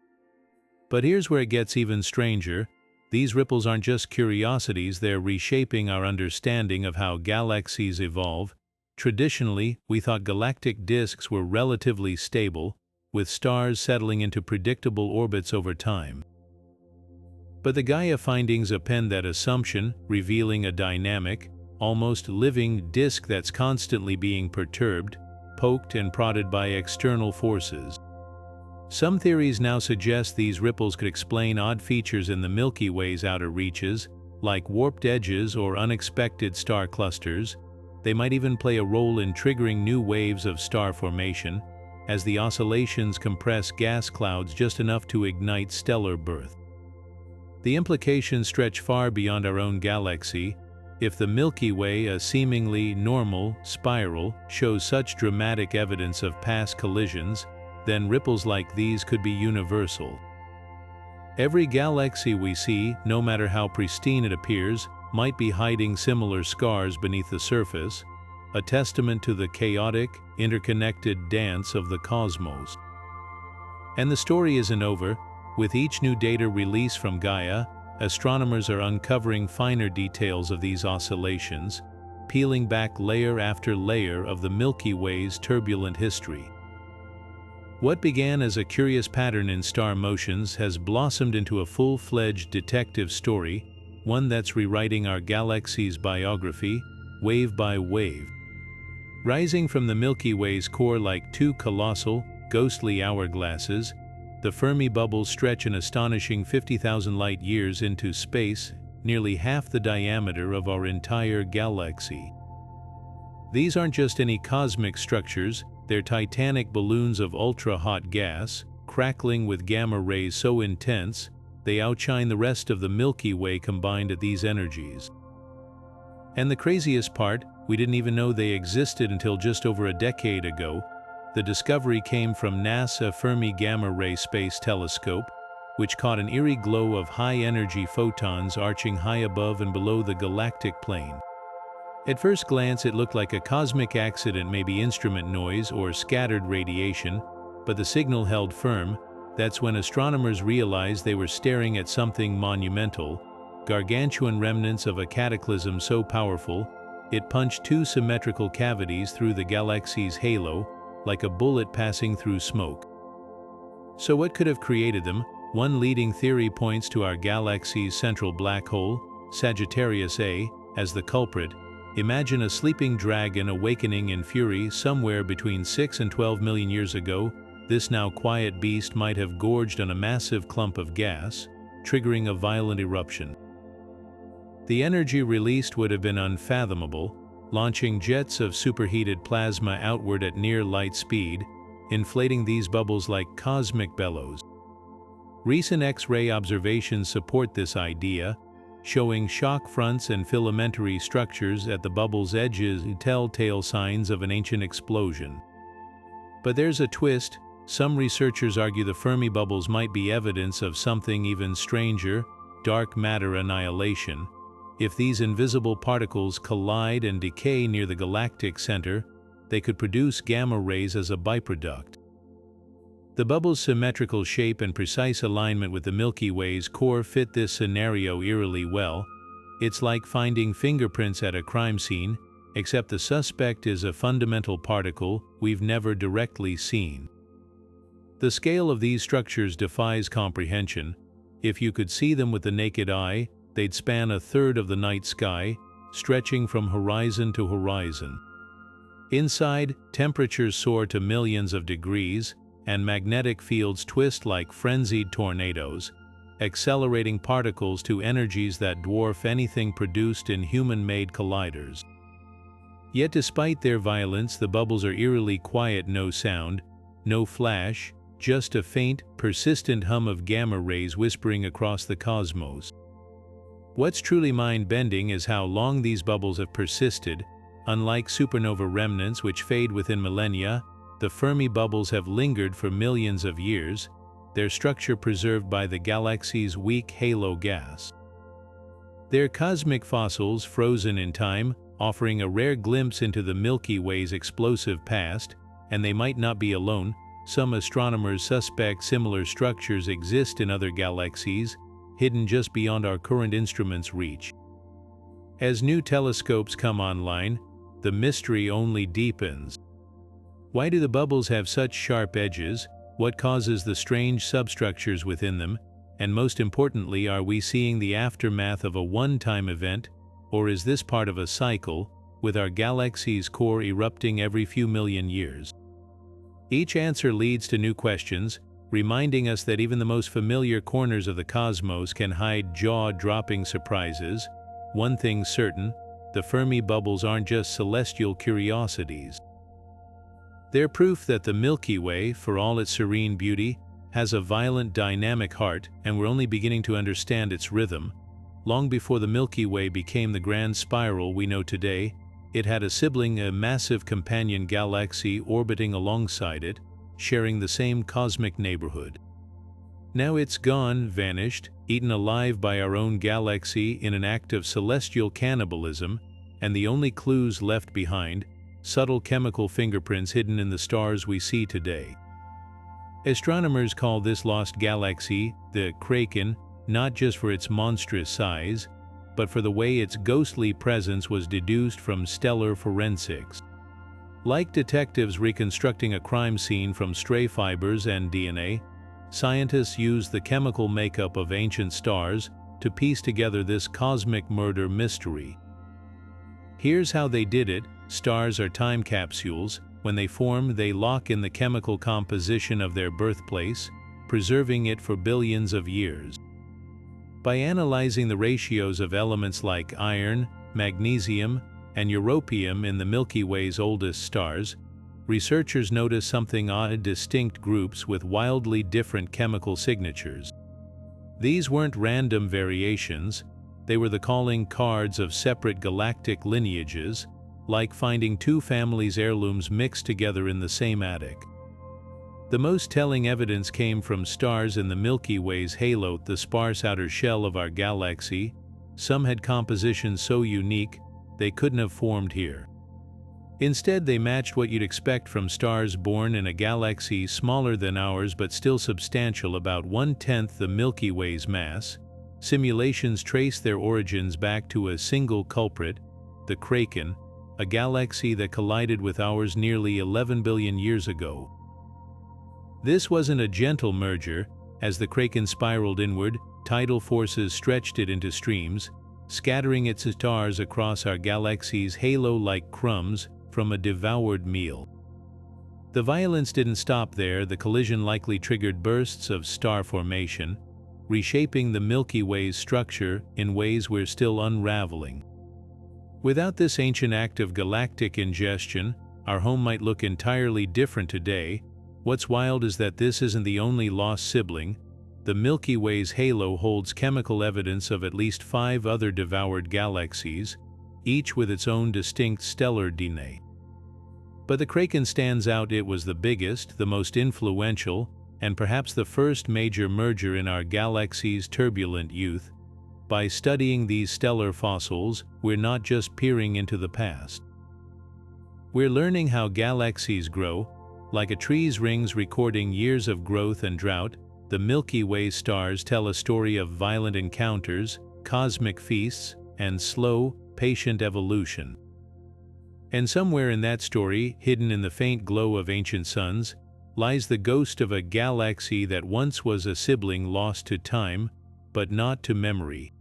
But here's where it gets even stranger. These ripples aren't just curiosities, they're reshaping our understanding of how galaxies evolve. Traditionally, we thought galactic disks were relatively stable, with stars settling into predictable orbits over time. But the Gaia findings append that assumption, revealing a dynamic, almost living disk that's constantly being perturbed, poked and prodded by external forces. Some theories now suggest these ripples could explain odd features in the Milky Way's outer reaches, like warped edges or unexpected star clusters. They might even play a role in triggering new waves of star formation, as the oscillations compress gas clouds just enough to ignite stellar birth. The implications stretch far beyond our own galaxy. If the Milky Way, a seemingly normal spiral, shows such dramatic evidence of past collisions, then ripples like these could be universal. Every galaxy we see, no matter how pristine it appears, might be hiding similar scars beneath the surface, a testament to the chaotic, interconnected dance of the cosmos. And the story isn't over. With each new data release from Gaia, astronomers are uncovering finer details of these oscillations, peeling back layer after layer of the Milky Way's turbulent history. What began as a curious pattern in star motions has blossomed into a full-fledged detective story, one that's rewriting our galaxy's biography, wave by wave. Rising from the Milky Way's core like two colossal, ghostly hourglasses, the Fermi bubbles stretch an astonishing 50,000 light-years into space, nearly half the diameter of our entire galaxy. These aren't just any cosmic structures, they're titanic balloons of ultra-hot gas, crackling with gamma rays so intense, they outshine the rest of the Milky Way combined at these energies. And the craziest part, we didn't even know they existed until just over a decade ago. The discovery came from NASA Fermi Gamma Ray Space Telescope, which caught an eerie glow of high-energy photons arching high above and below the galactic plane. At first glance, it looked like a cosmic accident, maybe instrument noise or scattered radiation, but the signal held firm. That's when astronomers realized they were staring at something monumental, gargantuan remnants of a cataclysm so powerful, it punched two symmetrical cavities through the galaxy's halo, like a bullet passing through smoke. So what could have created them? One leading theory points to our galaxy's central black hole, Sagittarius A, as the culprit. Imagine a sleeping dragon awakening in fury somewhere between 6 and 12 million years ago. This now quiet beast might have gorged on a massive clump of gas, triggering a violent eruption. The energy released would have been unfathomable, launching jets of superheated plasma outward at near light speed, inflating these bubbles like cosmic bellows. Recent X-ray observations support this idea, showing shock fronts and filamentary structures at the bubble's edges, telltale signs of an ancient explosion. But there's a twist. Some researchers argue the Fermi bubbles might be evidence of something even stranger, dark matter annihilation. If these invisible particles collide and decay near the galactic center, they could produce gamma rays as a byproduct. The bubble's symmetrical shape and precise alignment with the Milky Way's core fit this scenario eerily well. It's like finding fingerprints at a crime scene, except the suspect is a fundamental particle we've never directly seen. The scale of these structures defies comprehension. If you could see them with the naked eye, they'd span a third of the night sky, stretching from horizon to horizon. Inside, temperatures soar to millions of degrees, and magnetic fields twist like frenzied tornadoes, accelerating particles to energies that dwarf anything produced in human-made colliders. Yet despite their violence, the bubbles are eerily quiet, no sound, no flash, just a faint, persistent hum of gamma rays whispering across the cosmos. What's truly mind-bending is how long these bubbles have persisted. Unlike supernova remnants which fade within millennia, the Fermi bubbles have lingered for millions of years, their structure preserved by the galaxy's weak halo gas. They're cosmic fossils frozen in time, offering a rare glimpse into the Milky Way's explosive past, and they might not be alone. some astronomers suspect similar structures exist in other galaxies, hidden just beyond our current instruments' reach. As new telescopes come online, the mystery only deepens. Why do the bubbles have such sharp edges? What causes the strange substructures within them? And most importantly, are we seeing the aftermath of a one-time event, or is this part of a cycle, with our galaxy's core erupting every few million years? Each answer leads to new questions, reminding us that even the most familiar corners of the cosmos can hide jaw-dropping surprises. One thing's certain, the Fermi bubbles aren't just celestial curiosities. They're proof that the Milky Way, for all its serene beauty, has a violent, dynamic heart, and we're only beginning to understand its rhythm. Long before the Milky Way became the grand spiral we know today, it had a sibling, a massive companion galaxy orbiting alongside it, sharing the same cosmic neighborhood. Now it's gone, vanished, eaten alive by our own galaxy in an act of celestial cannibalism, and the only clues left behind, subtle chemical fingerprints hidden in the stars we see today. Astronomers call this lost galaxy the Kraken, not just for its monstrous size, but for the way its ghostly presence was deduced from stellar forensics. Like detectives reconstructing a crime scene from stray fibers and DNA, scientists use the chemical makeup of ancient stars to piece together this cosmic murder mystery. Here's how they did it. Stars are time capsules. When they form, they lock in the chemical composition of their birthplace, preserving it for billions of years. By analyzing the ratios of elements like iron, magnesium, and europium in the Milky Way's oldest stars, researchers notice something odd: distinct groups with wildly different chemical signatures. These weren't random variations, they were the calling cards of separate galactic lineages, like finding two families' heirlooms mixed together in the same attic. The most telling evidence came from stars in the Milky Way's halo, the sparse outer shell of our galaxy. Some had compositions so unique, they couldn't have formed here. Instead, they matched what you'd expect from stars born in a galaxy smaller than ours but still substantial, about 1/10 the Milky Way's mass. Simulations trace their origins back to a single culprit, the Kraken, a galaxy that collided with ours nearly 11 billion years ago. This wasn't a gentle merger. As the Kraken spiraled inward, tidal forces stretched it into streams, scattering its stars across our galaxy's halo like crumbs from a devoured meal. The violence didn't stop there. The collision likely triggered bursts of star formation, reshaping the Milky Way's structure in ways we're still unraveling. Without this ancient act of galactic ingestion, our home might look entirely different today. What's wild is that this isn't the only lost sibling. The Milky Way's halo holds chemical evidence of at least 5 other devoured galaxies, each with its own distinct stellar DNA. But the Kraken stands out. It was the biggest, the most influential, and perhaps the first major merger in our galaxy's turbulent youth. By studying these stellar fossils, we're not just peering into the past. We're learning how galaxies grow. Like a tree's rings recording years of growth and drought, the Milky Way stars tell a story of violent encounters, cosmic feasts, and slow, patient evolution. And somewhere in that story, hidden in the faint glow of ancient suns, lies the ghost of a galaxy that once was a sibling lost to time, but not to memory.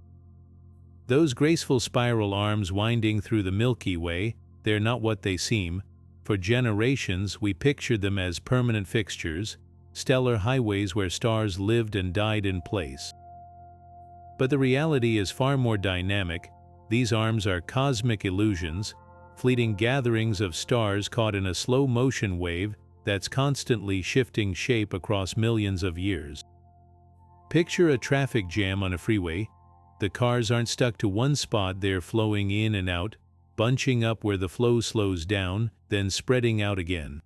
Those graceful spiral arms winding through the Milky Way, they're not what they seem. For generations, we pictured them as permanent fixtures, stellar highways where stars lived and died in place. But the reality is far more dynamic. These arms are cosmic illusions, fleeting gatherings of stars caught in a slow-motion wave that's constantly shifting shape across millions of years. Picture a traffic jam on a freeway. The cars aren't stuck to one spot, they're flowing in and out, bunching up where the flow slows down, then spreading out again.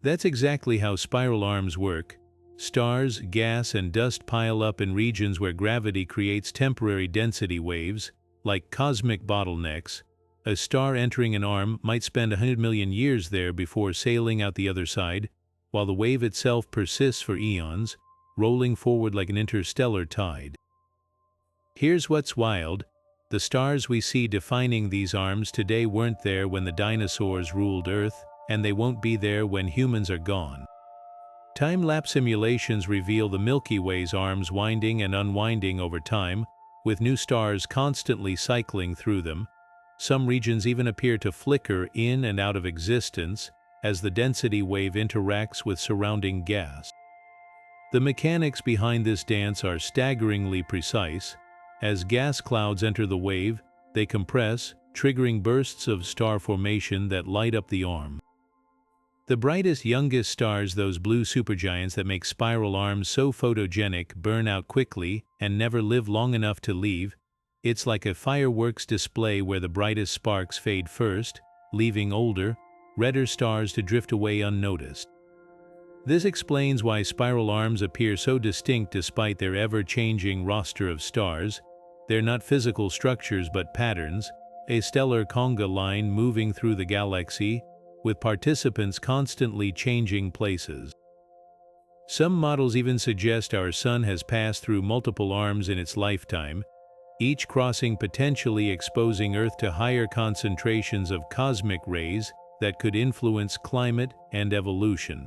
That's exactly how spiral arms work. Stars, gas, and dust pile up in regions where gravity creates temporary density waves, like cosmic bottlenecks. A star entering an arm might spend 100 million years there before sailing out the other side, while the wave itself persists for eons, rolling forward like an interstellar tide. Here's what's wild. The stars we see defining these arms today weren't there when the dinosaurs ruled Earth, and they won't be there when humans are gone. Time-lapse simulations reveal the Milky Way's arms winding and unwinding over time, with new stars constantly cycling through them. Some regions even appear to flicker in and out of existence as the density wave interacts with surrounding gas. The mechanics behind this dance are staggeringly precise. As gas clouds enter the wave, they compress, triggering bursts of star formation that light up the arm. The brightest, youngest stars, those blue supergiants that make spiral arms so photogenic, burn out quickly and never live long enough to leave. It's like a fireworks display where the brightest sparks fade first, leaving older, redder stars to drift away unnoticed. This explains why spiral arms appear so distinct despite their ever-changing roster of stars. They're not physical structures but patterns, a stellar conga line moving through the galaxy, with participants constantly changing places. Some models even suggest our Sun has passed through multiple arms in its lifetime, each crossing potentially exposing Earth to higher concentrations of cosmic rays that could influence climate and evolution.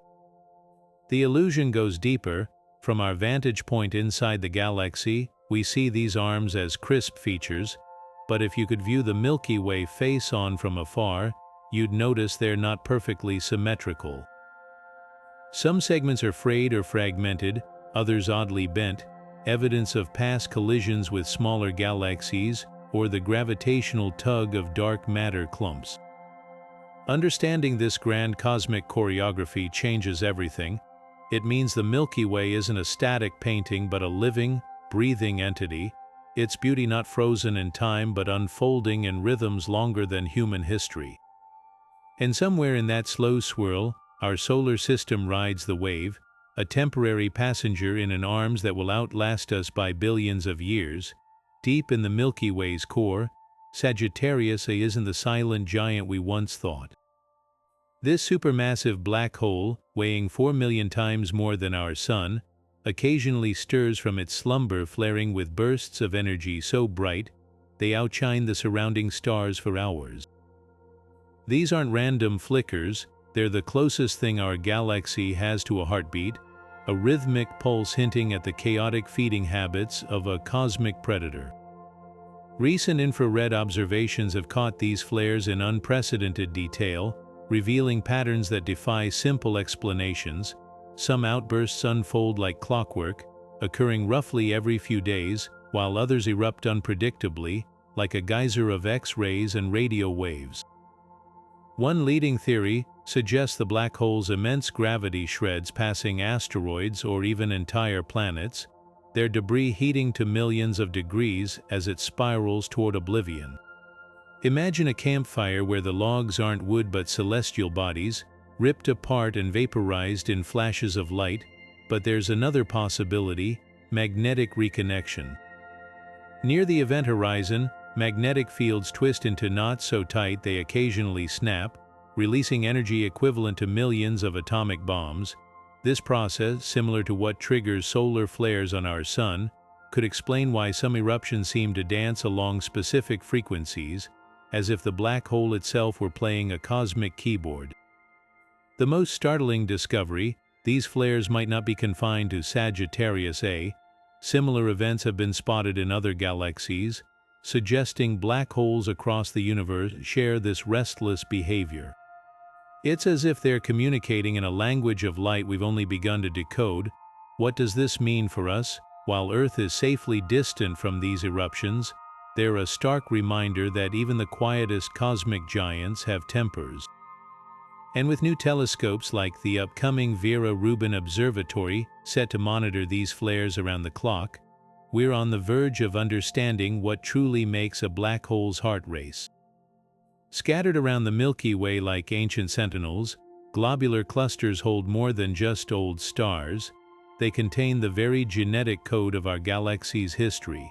The illusion goes deeper. From our vantage point inside the galaxy, we see these arms as crisp features, but if you could view the Milky Way face-on from afar, you'd notice they're not perfectly symmetrical. Some segments are frayed or fragmented, others oddly bent, evidence of past collisions with smaller galaxies or the gravitational tug of dark matter clumps. Understanding this grand cosmic choreography changes everything. It means the Milky Way isn't a static painting but a living, breathing entity, its beauty not frozen in time but unfolding in rhythms longer than human history. And somewhere in that slow swirl, our solar system rides the wave, a temporary passenger in an arms that will outlast us by billions of years. Deep in the Milky Way's core, Sagittarius A isn't the silent giant we once thought. This supermassive black hole, weighing 4 million times more than our Sun, occasionally stirs from its slumber, flaring with bursts of energy so bright they outshine the surrounding stars for hours. These aren't random flickers, they're the closest thing our galaxy has to a heartbeat, a rhythmic pulse hinting at the chaotic feeding habits of a cosmic predator. Recent infrared observations have caught these flares in unprecedented detail, revealing patterns that defy simple explanations. Some outbursts unfold like clockwork, occurring roughly every few days, while others erupt unpredictably, like a geyser of X-rays and radio waves. One leading theory suggests the black hole's immense gravity shreds passing asteroids or even entire planets, their debris heating to millions of degrees as it spirals toward oblivion. Imagine a campfire where the logs aren't wood but celestial bodies, ripped apart and vaporized in flashes of light, but there's another possibility: magnetic reconnection. Near the event horizon, magnetic fields twist into knots so tight they occasionally snap, releasing energy equivalent to millions of atomic bombs. This process, similar to what triggers solar flares on our Sun, could explain why some eruptions seem to dance along specific frequencies, as if the black hole itself were playing a cosmic keyboard. The most startling discovery: these flares might not be confined to Sagittarius A. Similar events have been spotted in other galaxies, suggesting black holes across the universe share this restless behavior. It's as if they're communicating in a language of light we've only begun to decode. What does this mean for us? While Earth is safely distant from these eruptions, they're a stark reminder that even the quietest cosmic giants have tempers. And with new telescopes like the upcoming Vera Rubin Observatory set to monitor these flares around the clock, we're on the verge of understanding what truly makes a black hole's heart race. Scattered around the Milky Way like ancient sentinels, globular clusters hold more than just old stars. They contain the very genetic code of our galaxy's history.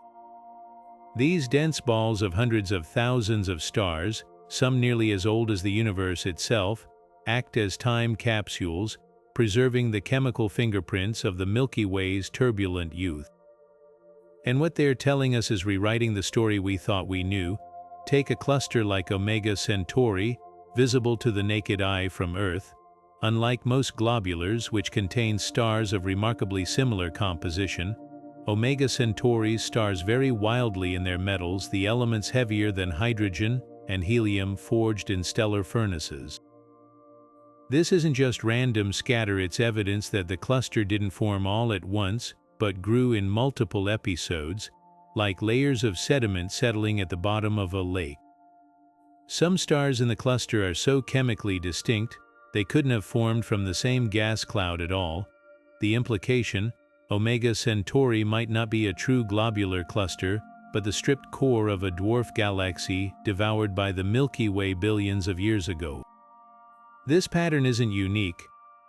These dense balls of hundreds of thousands of stars, some nearly as old as the universe itself, act as time capsules, preserving the chemical fingerprints of the Milky Way's turbulent youth. And what they're telling us is rewriting the story we thought we knew. Take a cluster like Omega Centauri, visible to the naked eye from Earth. Unlike most globulars, which contain stars of remarkably similar composition, Omega Centauri's stars vary wildly in their metals, the elements heavier than hydrogen and helium forged in stellar furnaces. This isn't just random scatter, it's evidence that the cluster didn't form all at once, but grew in multiple episodes, like layers of sediment settling at the bottom of a lake. Some stars in the cluster are so chemically distinct, they couldn't have formed from the same gas cloud at all. The implication: Omega Centauri might not be a true globular cluster, but the stripped core of a dwarf galaxy devoured by the Milky Way billions of years ago. This pattern isn't unique.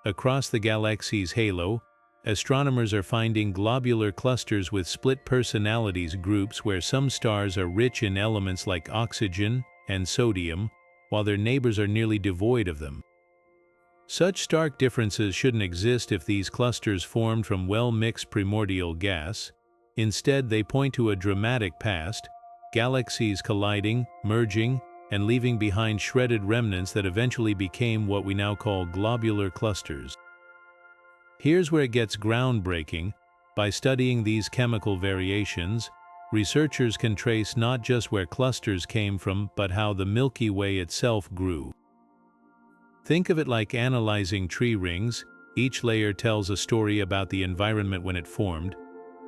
Across the galaxy's halo, astronomers are finding globular clusters with split personalities, groups where some stars are rich in elements like oxygen and sodium, while their neighbors are nearly devoid of them. Such stark differences shouldn't exist if these clusters formed from well-mixed primordial gas. Instead, they point to a dramatic past, galaxies colliding, merging, and leaving behind shredded remnants that eventually became what we now call globular clusters. Here's where it gets groundbreaking. By studying these chemical variations, researchers can trace not just where clusters came from, but how the Milky Way itself grew. Think of it like analyzing tree rings. Each layer tells a story about the environment when it formed.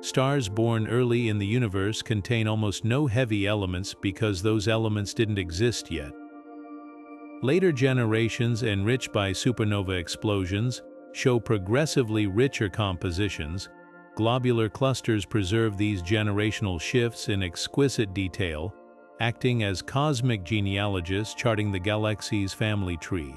Stars born early in the universe contain almost no heavy elements because those elements didn't exist yet. Later generations, enriched by supernova explosions, show progressively richer compositions. Globular clusters preserve these generational shifts in exquisite detail, acting as cosmic genealogists charting the galaxy's family tree.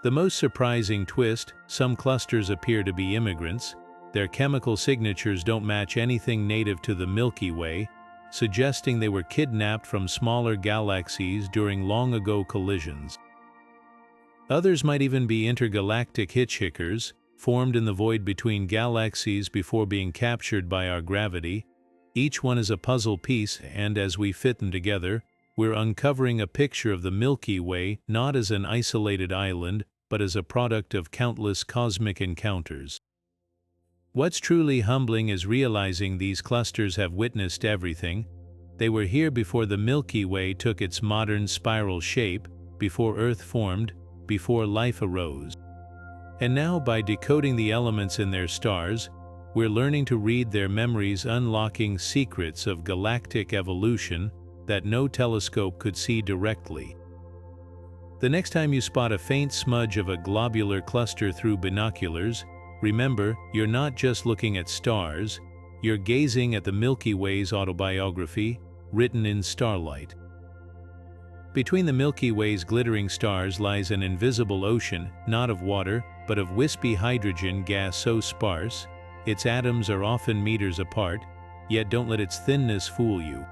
The most surprising twist: some clusters appear to be immigrants. Their chemical signatures don't match anything native to the Milky Way, suggesting they were kidnapped from smaller galaxies during long-ago collisions. Others might even be intergalactic hitchhikers, formed in the void between galaxies before being captured by our gravity. Each one is a puzzle piece, and as we fit them together, we're uncovering a picture of the Milky Way not as an isolated island, but as a product of countless cosmic encounters. What's truly humbling is realizing these clusters have witnessed everything. They were here before the Milky Way took its modern spiral shape, before Earth formed, before life arose. And now, by decoding the elements in their stars, we're learning to read their memories, unlocking secrets of galactic evolution that no telescope could see directly. The next time you spot a faint smudge of a globular cluster through binoculars, remember, you're not just looking at stars, you're gazing at the Milky Way's autobiography, written in starlight. Between the Milky Way's glittering stars lies an invisible ocean, not of water, but of wispy hydrogen gas so sparse, its atoms are often meters apart, yet don't let its thinness fool you.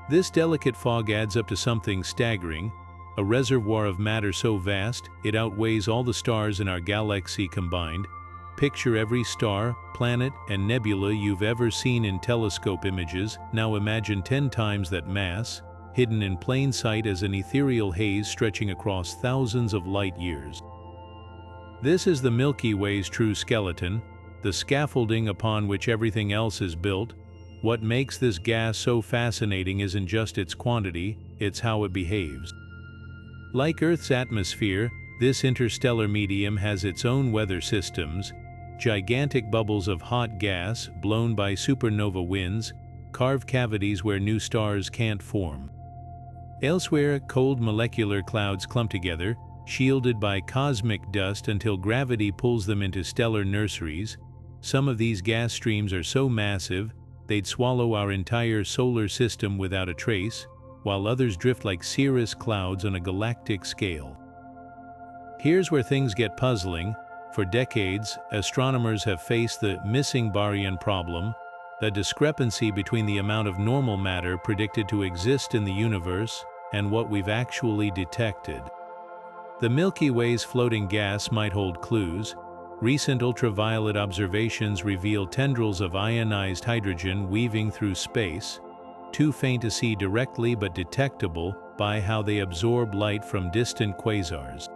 This delicate fog adds up to something staggering, a reservoir of matter so vast, it outweighs all the stars in our galaxy combined. Picture every star, planet, and nebula you've ever seen in telescope images. Now imagine 10 times that mass, hidden in plain sight as an ethereal haze stretching across thousands of light years. This is the Milky Way's true skeleton, the scaffolding upon which everything else is built. What makes this gas so fascinating isn't just its quantity, it's how it behaves. Like Earth's atmosphere, this interstellar medium has its own weather systems. Gigantic bubbles of hot gas, blown by supernova winds, carve cavities where new stars can't form. Elsewhere, cold molecular clouds clump together, shielded by cosmic dust until gravity pulls them into stellar nurseries. Some of these gas streams are so massive, they'd swallow our entire solar system without a trace, while others drift like cirrus clouds on a galactic scale. Here's where things get puzzling. For decades, astronomers have faced the missing baryon problem, a discrepancy between the amount of normal matter predicted to exist in the universe and what we've actually detected. The Milky Way's floating gas might hold clues. Recent ultraviolet observations reveal tendrils of ionized hydrogen weaving through space, too faint to see directly but detectable by how they absorb light from distant quasars.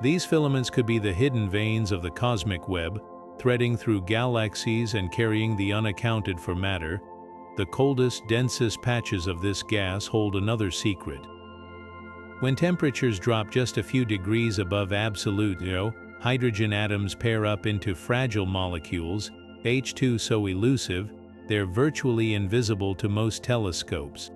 These filaments could be the hidden veins of the cosmic web, threading through galaxies and carrying the unaccounted for matter. The coldest, densest patches of this gas hold another secret. When temperatures drop just a few degrees above absolute zero, hydrogen atoms pair up into fragile molecules, H2 so elusive, they're virtually invisible to most telescopes.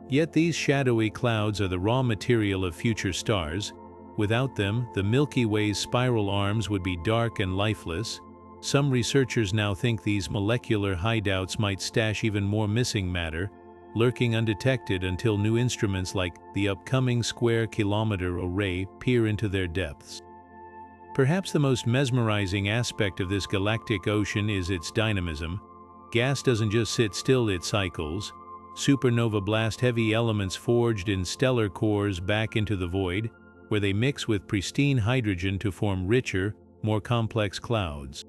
Yet these shadowy clouds are the raw material of future stars. Without them, the Milky Way's spiral arms would be dark and lifeless. Some researchers now think these molecular hideouts might stash even more missing matter, lurking undetected until new instruments like the upcoming Square Kilometre Array peer into their depths. Perhaps the most mesmerizing aspect of this galactic ocean is its dynamism. Gas doesn't just sit still, it cycles. Supernova blast heavy elements forged in stellar cores back into the void, where they mix with pristine hydrogen to form richer, more complex clouds.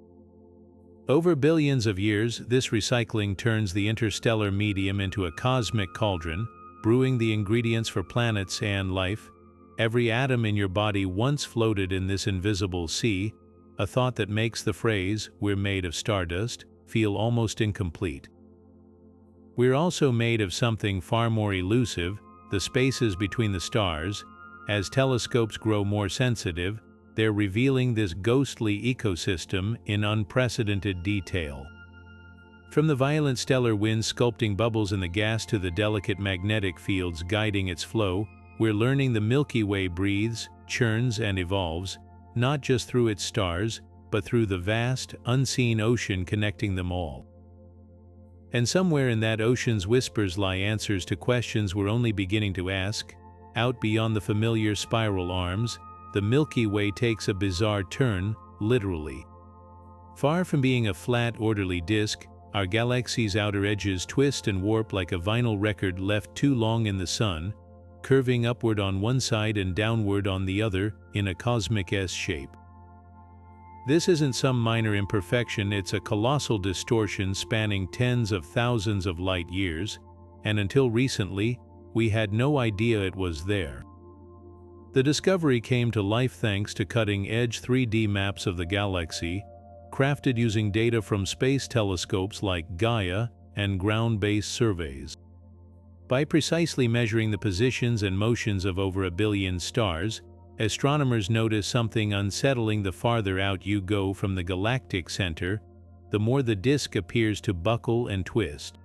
Over billions of years, this recycling turns the interstellar medium into a cosmic cauldron, brewing the ingredients for planets and life. Every atom in your body once floated in this invisible sea, a thought that makes the phrase, "we're made of stardust," feel almost incomplete. We're also made of something far more elusive, the spaces between the stars. As telescopes grow more sensitive, they're revealing this ghostly ecosystem in unprecedented detail. From the violent stellar winds sculpting bubbles in the gas to the delicate magnetic fields guiding its flow, we're learning the Milky Way breathes, churns, and evolves, not just through its stars, but through the vast, unseen ocean connecting them all. And somewhere in that ocean's whispers lie answers to questions we're only beginning to ask. Out beyond the familiar spiral arms, the Milky Way takes a bizarre turn, literally. Far from being a flat, orderly disk, our galaxy's outer edges twist and warp like a vinyl record left too long in the sun, curving upward on one side and downward on the other in a cosmic S-shape. This isn't some minor imperfection, it's a colossal distortion spanning tens of thousands of light years, and until recently, we had no idea it was there. The discovery came to life thanks to cutting-edge 3D maps of the galaxy, crafted using data from space telescopes like Gaia and ground-based surveys. By precisely measuring the positions and motions of over 1 billion stars, astronomers notice something unsettling. The farther out you go from the galactic center, the more the disk appears to buckle and twist.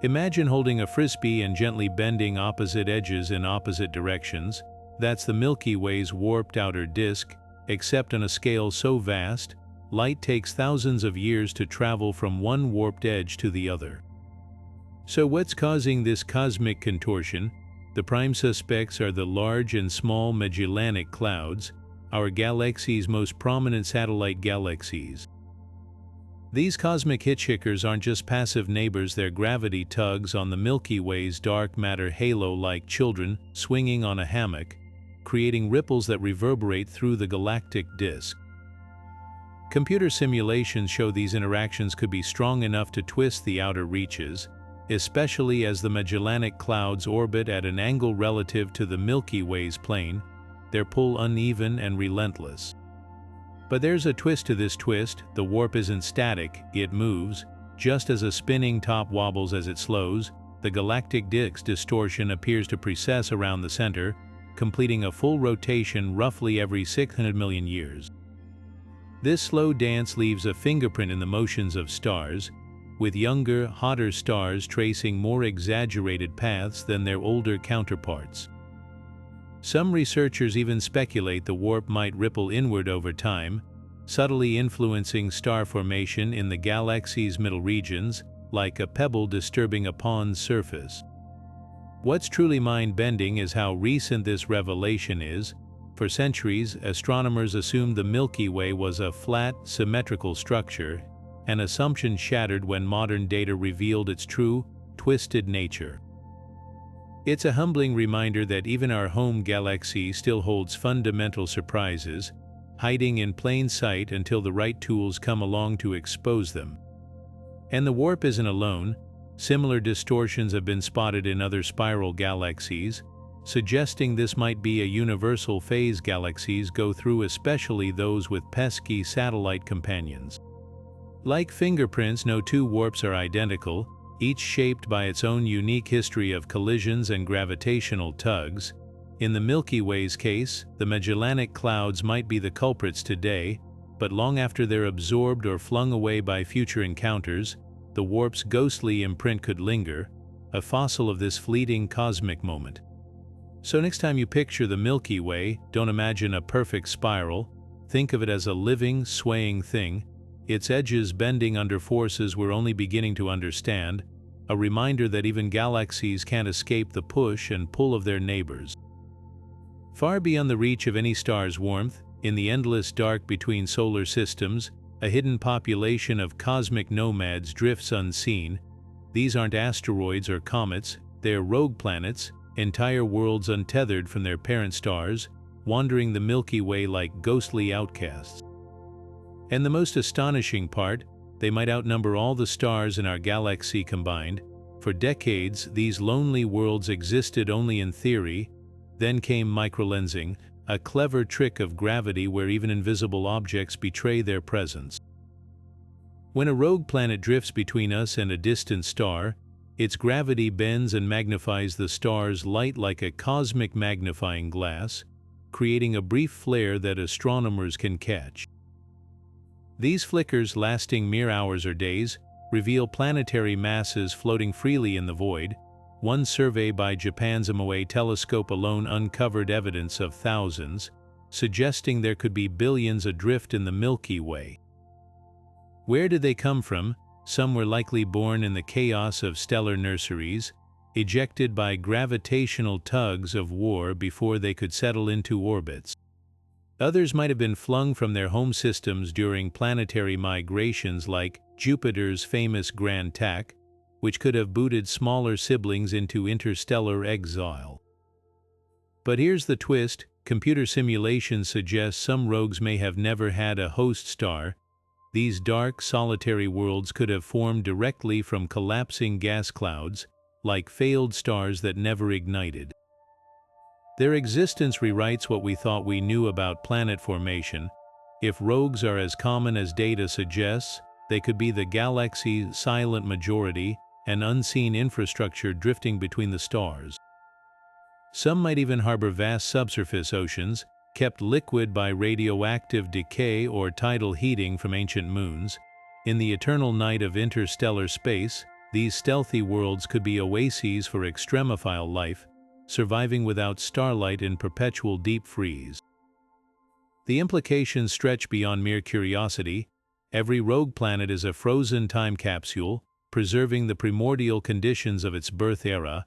Imagine holding a frisbee and gently bending opposite edges in opposite directions. That's the Milky Way's warped outer disk, except on a scale so vast, light takes thousands of years to travel from one warped edge to the other. So what's causing this cosmic contortion? The prime suspects are the large and small Magellanic Clouds, our galaxy's most prominent satellite galaxies. These cosmic hitchhikers aren't just passive neighbors, their gravity tugs on the Milky Way's dark matter halo like children swinging on a hammock, creating ripples that reverberate through the galactic disk. Computer simulations show these interactions could be strong enough to twist the outer reaches, especially as the Magellanic Clouds orbit at an angle relative to the Milky Way's plane, their pull uneven and relentless. But there's a twist to this twist. The warp isn't static, it moves. Just as a spinning top wobbles as it slows, the galactic disk's distortion appears to precess around the center, completing a full rotation roughly every 600 million years. This slow dance leaves a fingerprint in the motions of stars, with younger, hotter stars tracing more exaggerated paths than their older counterparts. Some researchers even speculate the warp might ripple inward over time, subtly influencing star formation in the galaxy's middle regions, like a pebble disturbing a pond's surface. What's truly mind-bending is how recent this revelation is. For centuries, astronomers assumed the Milky Way was a flat, symmetrical structure, an assumption shattered when modern data revealed its true, twisted nature. It's a humbling reminder that even our home galaxy still holds fundamental surprises, hiding in plain sight until the right tools come along to expose them. And the warp isn't alone. Similar distortions have been spotted in other spiral galaxies, suggesting this might be a universal phase galaxies go through, especially those with pesky satellite companions. Like fingerprints, no two warps are identical, each shaped by its own unique history of collisions and gravitational tugs. In the Milky Way's case, the Magellanic Clouds might be the culprits today, but long after they're absorbed or flung away by future encounters, the warp's ghostly imprint could linger, a fossil of this fleeting cosmic moment. So next time you picture the Milky Way, don't imagine a perfect spiral. Think of it as a living, swaying thing, its edges bending under forces we're only beginning to understand, a reminder that even galaxies can't escape the push and pull of their neighbors. Far beyond the reach of any star's warmth, in the endless dark between solar systems, a hidden population of cosmic nomads drifts unseen. These aren't asteroids or comets, they're rogue planets, entire worlds untethered from their parent stars, wandering the Milky Way like ghostly outcasts. And the most astonishing part, they might outnumber all the stars in our galaxy combined. For decades, these lonely worlds existed only in theory. Then came microlensing, a clever trick of gravity where even invisible objects betray their presence. When a rogue planet drifts between us and a distant star, its gravity bends and magnifies the star's light like a cosmic magnifying glass, creating a brief flare that astronomers can catch. These flickers, lasting mere hours or days, reveal planetary masses floating freely in the void. One survey by Japan's MOA telescope alone uncovered evidence of thousands, suggesting there could be billions adrift in the Milky Way. Where did they come from? Some were likely born in the chaos of stellar nurseries, ejected by gravitational tugs of war before they could settle into orbits. Others might have been flung from their home systems during planetary migrations like Jupiter's famous Grand Tack, which could have booted smaller siblings into interstellar exile. But here's the twist: computer simulations suggest some rogues may have never had a host star. These dark, solitary worlds could have formed directly from collapsing gas clouds, like failed stars that never ignited. Their existence rewrites what we thought we knew about planet formation. If rogues are as common as data suggests, they could be the galaxy's silent majority, an unseen infrastructure drifting between the stars. Some might even harbor vast subsurface oceans, kept liquid by radioactive decay or tidal heating from ancient moons. In the eternal night of interstellar space, these stealthy worlds could be oases for extremophile life, surviving without starlight in perpetual deep freeze. The implications stretch beyond mere curiosity. Every rogue planet is a frozen time capsule, preserving the primordial conditions of its birth era.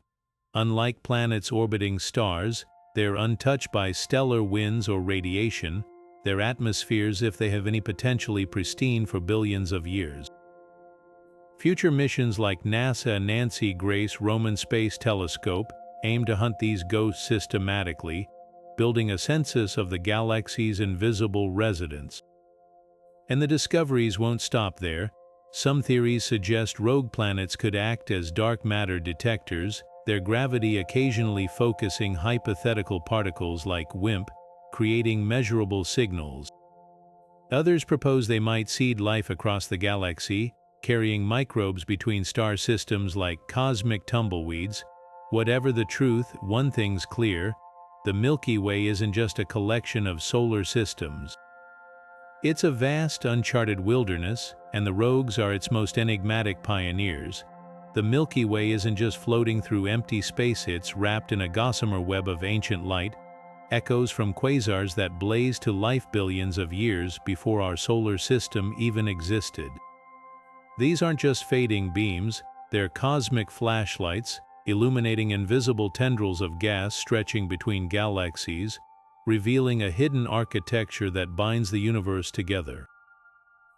Unlike planets orbiting stars, they're untouched by stellar winds or radiation, their atmospheres, if they have any, potentially pristine for billions of years. Future missions like NASA Nancy Grace Roman Space Telescope aim to hunt these ghosts systematically, building a census of the galaxy's invisible residents. And the discoveries won't stop there. Some theories suggest rogue planets could act as dark matter detectors, their gravity occasionally focusing hypothetical particles like WIMP, creating measurable signals. Others propose they might seed life across the galaxy, carrying microbes between star systems like cosmic tumbleweeds. Whatever the truth, one thing's clear: the Milky Way isn't just a collection of solar systems. It's a vast, uncharted wilderness, and the rogues are its most enigmatic pioneers. The Milky Way isn't just floating through empty space, it's wrapped in a gossamer web of ancient light, echoes from quasars that blaze to life billions of years before our solar system even existed. These aren't just fading beams, they're cosmic flashlights, illuminating invisible tendrils of gas stretching between galaxies, revealing a hidden architecture that binds the universe together.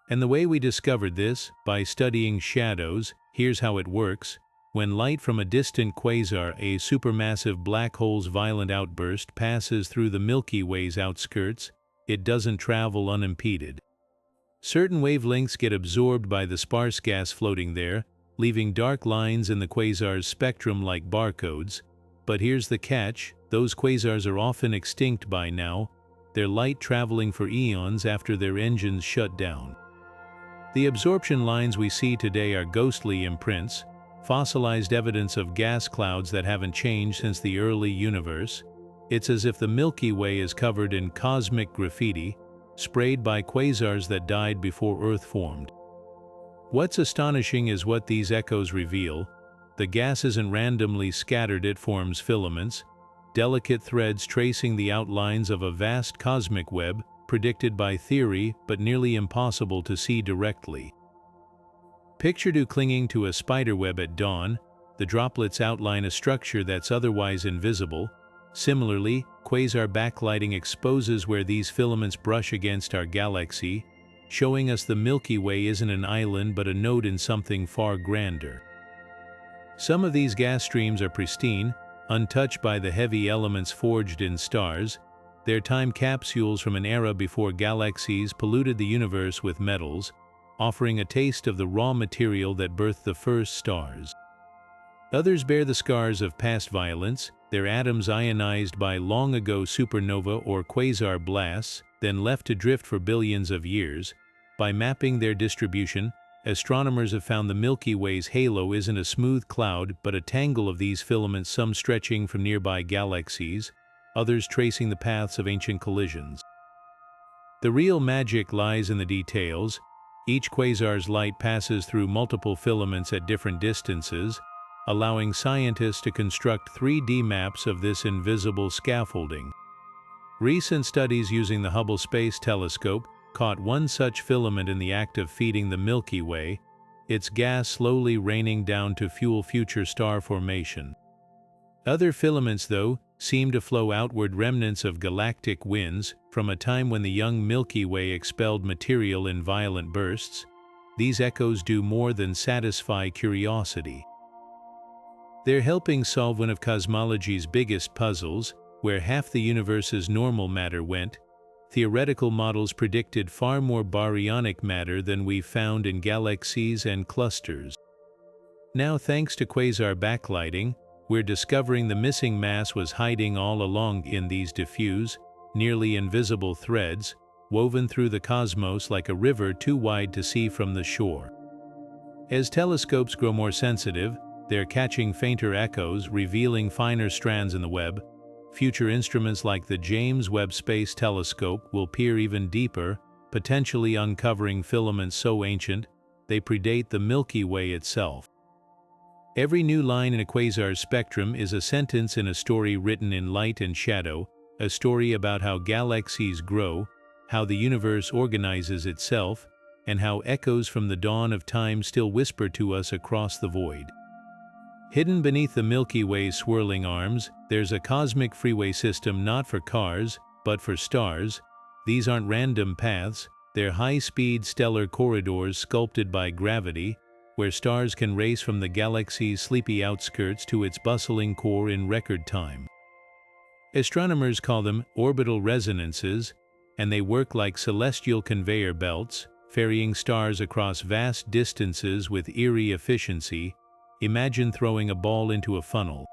And the way we discovered this, by studying shadows. Here's how it works. When light from a distant quasar, a supermassive black hole's violent outburst, passes through the Milky Way's outskirts, it doesn't travel unimpeded. Certain wavelengths get absorbed by the sparse gas floating there, leaving dark lines in the quasar's spectrum like barcodes. But here's the catch: those quasars are often extinct by now, their light traveling for eons after their engines shut down. The absorption lines we see today are ghostly imprints, fossilized evidence of gas clouds that haven't changed since the early universe. It's as if the Milky Way is covered in cosmic graffiti, sprayed by quasars that died before Earth formed. What's astonishing is what these echoes reveal. The gas isn't randomly scattered, it forms filaments, delicate threads tracing the outlines of a vast cosmic web, predicted by theory but nearly impossible to see directly. Picture you clinging to a spiderweb at dawn. The droplets outline a structure that's otherwise invisible. Similarly, quasar backlighting exposes where these filaments brush against our galaxy, showing us the Milky Way isn't an island but a node in something far grander. Some of these gas streams are pristine, untouched by the heavy elements forged in stars. They're time capsules from an era before galaxies polluted the universe with metals, offering a taste of the raw material that birthed the first stars. Others bear the scars of past violence, their atoms ionized by long-ago supernova or quasar blasts, then left to drift for billions of years. By mapping their distribution, astronomers have found the Milky Way's halo isn't a smooth cloud but a tangle of these filaments, some stretching from nearby galaxies, others tracing the paths of ancient collisions. The real magic lies in the details. Each quasar's light passes through multiple filaments at different distances, allowing scientists to construct 3D maps of this invisible scaffolding. Recent studies using the Hubble Space Telescope caught one such filament in the act of feeding the Milky Way, its gas slowly raining down to fuel future star formation. Other filaments, though, seem to flow outward, remnants of galactic winds from a time when the young Milky Way expelled material in violent bursts. These echoes do more than satisfy curiosity. They're helping solve one of cosmology's biggest puzzles: where half the universe's normal matter went. Theoretical models predicted far more baryonic matter than we've found in galaxies and clusters. Now, thanks to quasar backlighting, we're discovering the missing mass was hiding all along in these diffuse, nearly invisible threads, woven through the cosmos like a river too wide to see from the shore. As telescopes grow more sensitive, they're catching fainter echoes, revealing finer strands in the web. Future instruments like the James Webb Space Telescope will peer even deeper, potentially uncovering filaments so ancient they predate the Milky Way itself. Every new line in a quasar's spectrum is a sentence in a story written in light and shadow, a story about how galaxies grow, how the universe organizes itself, and how echoes from the dawn of time still whisper to us across the void. Hidden beneath the Milky Way's swirling arms, there's a cosmic freeway system not for cars, but for stars. These aren't random paths, they're high-speed stellar corridors sculpted by gravity, where stars can race from the galaxy's sleepy outskirts to its bustling core in record time. Astronomers call them orbital resonances, and they work like celestial conveyor belts, ferrying stars across vast distances with eerie efficiency. Imagine throwing a ball into a funnel.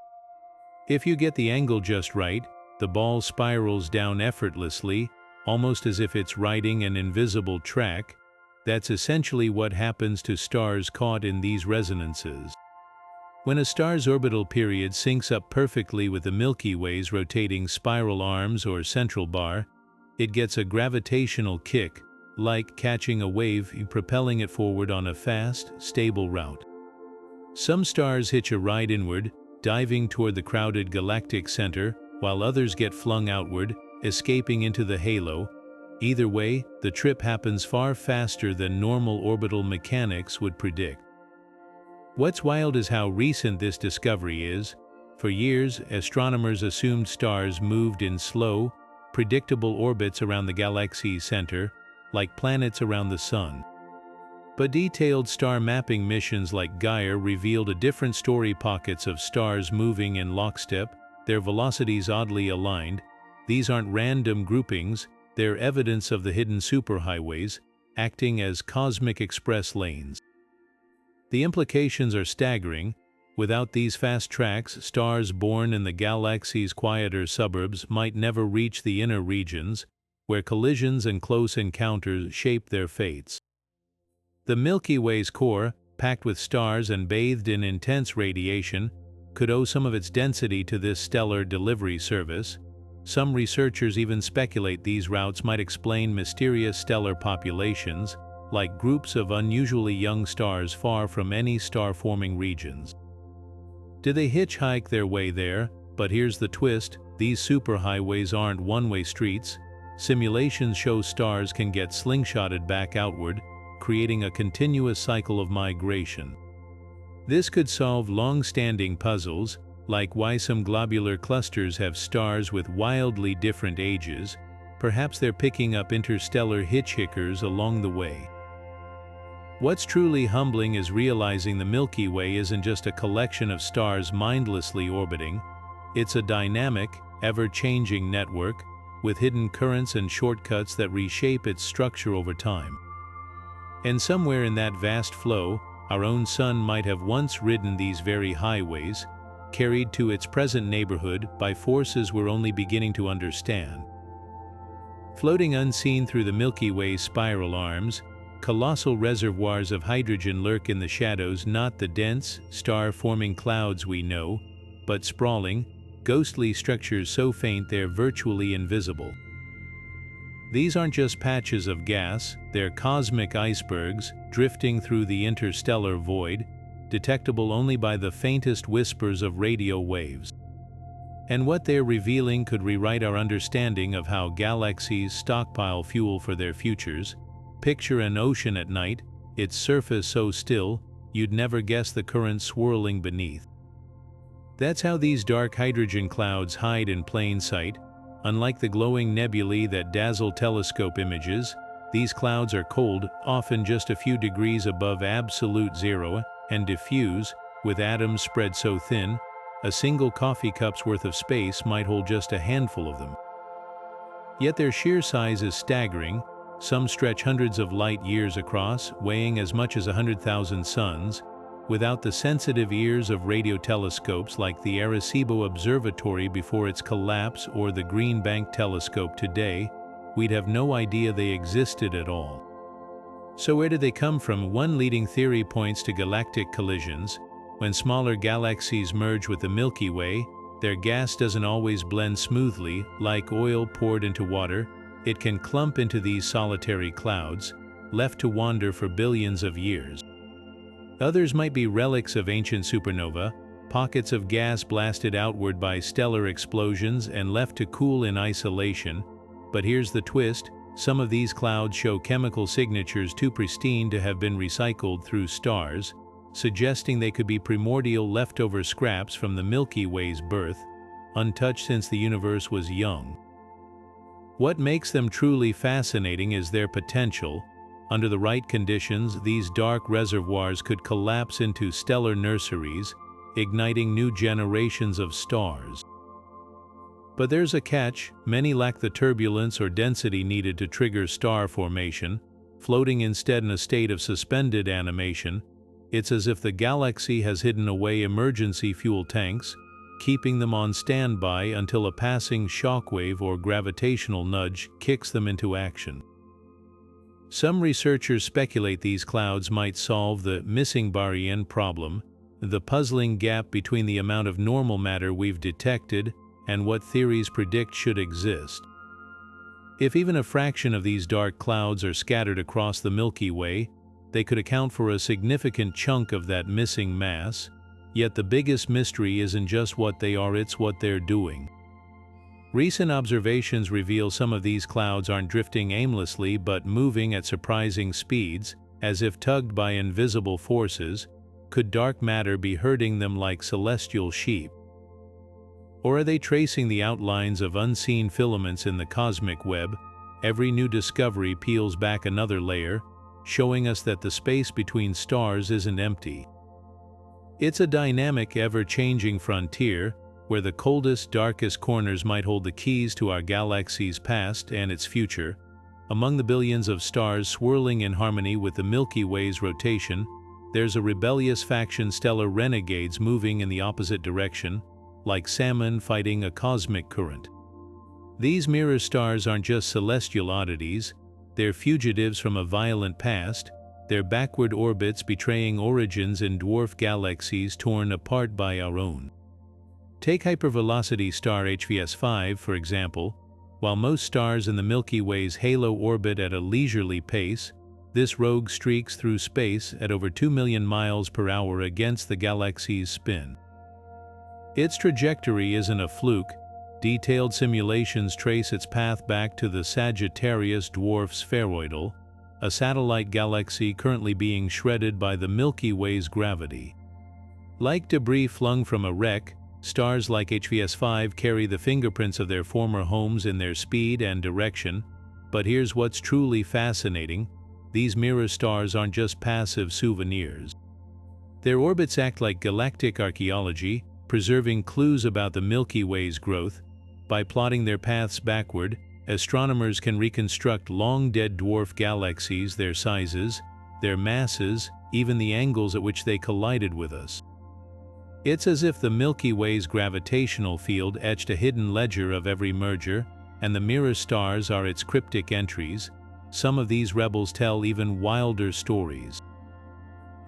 If you get the angle just right, the ball spirals down effortlessly, almost as if it's riding an invisible track. That's essentially what happens to stars caught in these resonances. When a star's orbital period syncs up perfectly with the Milky Way's rotating spiral arms or central bar, it gets a gravitational kick, like catching a wave and propelling it forward on a fast, stable route. Some stars hitch a ride inward, diving toward the crowded galactic center, while others get flung outward, escaping into the halo. Either way, the trip happens far faster than normal orbital mechanics would predict. What's wild is how recent this discovery is. For years, astronomers assumed stars moved in slow, predictable orbits around the galaxy's center, like planets around the sun. But detailed star mapping missions like Gaia revealed a different story: pockets of stars moving in lockstep, their velocities oddly aligned. These aren't random groupings, they're evidence of the hidden superhighways, acting as cosmic express lanes. The implications are staggering. Without these fast tracks, stars born in the galaxy's quieter suburbs might never reach the inner regions, where collisions and close encounters shape their fates. The Milky Way's core, packed with stars and bathed in intense radiation, could owe some of its density to this stellar delivery service. Some researchers even speculate these routes might explain mysterious stellar populations, like groups of unusually young stars far from any star-forming regions. Did they hitchhike their way there? But here's the twist: these superhighways aren't one-way streets. Simulations show stars can get slingshotted back outward, creating a continuous cycle of migration. This could solve long-standing puzzles, like why some globular clusters have stars with wildly different ages. Perhaps they're picking up interstellar hitchhikers along the way. What's truly humbling is realizing the Milky Way isn't just a collection of stars mindlessly orbiting. It's a dynamic, ever-changing network, with hidden currents and shortcuts that reshape its structure over time. And somewhere in that vast flow, our own sun might have once ridden these very highways, carried to its present neighborhood by forces we're only beginning to understand. Floating unseen through the Milky Way's spiral arms, colossal reservoirs of hydrogen lurk in the shadows, not the dense, star-forming clouds we know, but sprawling, ghostly structures so faint they're virtually invisible. These aren't just patches of gas, they're cosmic icebergs drifting through the interstellar void, detectable only by the faintest whispers of radio waves. And what they're revealing could rewrite our understanding of how galaxies stockpile fuel for their futures. Picture an ocean at night, its surface so still, you'd never guess the currents swirling beneath. That's how these dark hydrogen clouds hide in plain sight. Unlike the glowing nebulae that dazzle telescope images, these clouds are cold, often just a few degrees above absolute zero, and diffuse, with atoms spread so thin, a single coffee cup's worth of space might hold just a handful of them. Yet their sheer size is staggering. Some stretch hundreds of light years across, weighing as much as 100,000 suns. Without the sensitive ears of radio telescopes like the Arecibo Observatory before its collapse or the Green Bank Telescope today, we'd have no idea they existed at all. So where did they come from? One leading theory points to galactic collisions. When smaller galaxies merge with the Milky Way, their gas doesn't always blend smoothly, like oil poured into water. It can clump into these solitary clouds, left to wander for billions of years. Others might be relics of ancient supernova, pockets of gas blasted outward by stellar explosions and left to cool in isolation. But here's the twist: some of these clouds show chemical signatures too pristine to have been recycled through stars, suggesting they could be primordial leftover scraps from the Milky Way's birth, untouched since the universe was young. What makes them truly fascinating is their potential. Under the right conditions, these dark reservoirs could collapse into stellar nurseries, igniting new generations of stars. But there's a catch: many lack the turbulence or density needed to trigger star formation, floating instead in a state of suspended animation. It's as if the galaxy has hidden away emergency fuel tanks, keeping them on standby until a passing shockwave or gravitational nudge kicks them into action. Some researchers speculate these clouds might solve the missing baryon problem, the puzzling gap between the amount of normal matter we've detected and what theories predict should exist. If even a fraction of these dark clouds are scattered across the Milky Way, they could account for a significant chunk of that missing mass. Yet the biggest mystery isn't just what they are, it's what they're doing. Recent observations reveal some of these clouds aren't drifting aimlessly but moving at surprising speeds, as if tugged by invisible forces. Could dark matter be herding them like celestial sheep? Or are they tracing the outlines of unseen filaments in the cosmic web? Every new discovery peels back another layer, showing us that the space between stars isn't empty. It's a dynamic, ever-changing frontier, where the coldest, darkest corners might hold the keys to our galaxy's past and its future. Among the billions of stars swirling in harmony with the Milky Way's rotation, there's a rebellious faction, stellar renegades moving in the opposite direction, like salmon fighting a cosmic current. These mirror stars aren't just celestial oddities, they're fugitives from a violent past, their backward orbits betraying origins in dwarf galaxies torn apart by our own. Take hypervelocity star HVS 5, for example. While most stars in the Milky Way's halo orbit at a leisurely pace, this rogue streaks through space at over 2 million miles per hour against the galaxy's spin. Its trajectory isn't a fluke. Detailed simulations trace its path back to the Sagittarius dwarf spheroidal, a satellite galaxy currently being shredded by the Milky Way's gravity. Like debris flung from a wreck, stars like HVS 5 carry the fingerprints of their former homes in their speed and direction. But here's what's truly fascinating: these mirror stars aren't just passive souvenirs. Their orbits act like galactic archaeology, preserving clues about the Milky Way's growth. By plotting their paths backward, astronomers can reconstruct long-dead dwarf galaxies, their sizes, their masses, even the angles at which they collided with us. It's as if the Milky Way's gravitational field etched a hidden ledger of every merger, and the mirror stars are its cryptic entries. Some of these rebels tell even wilder stories.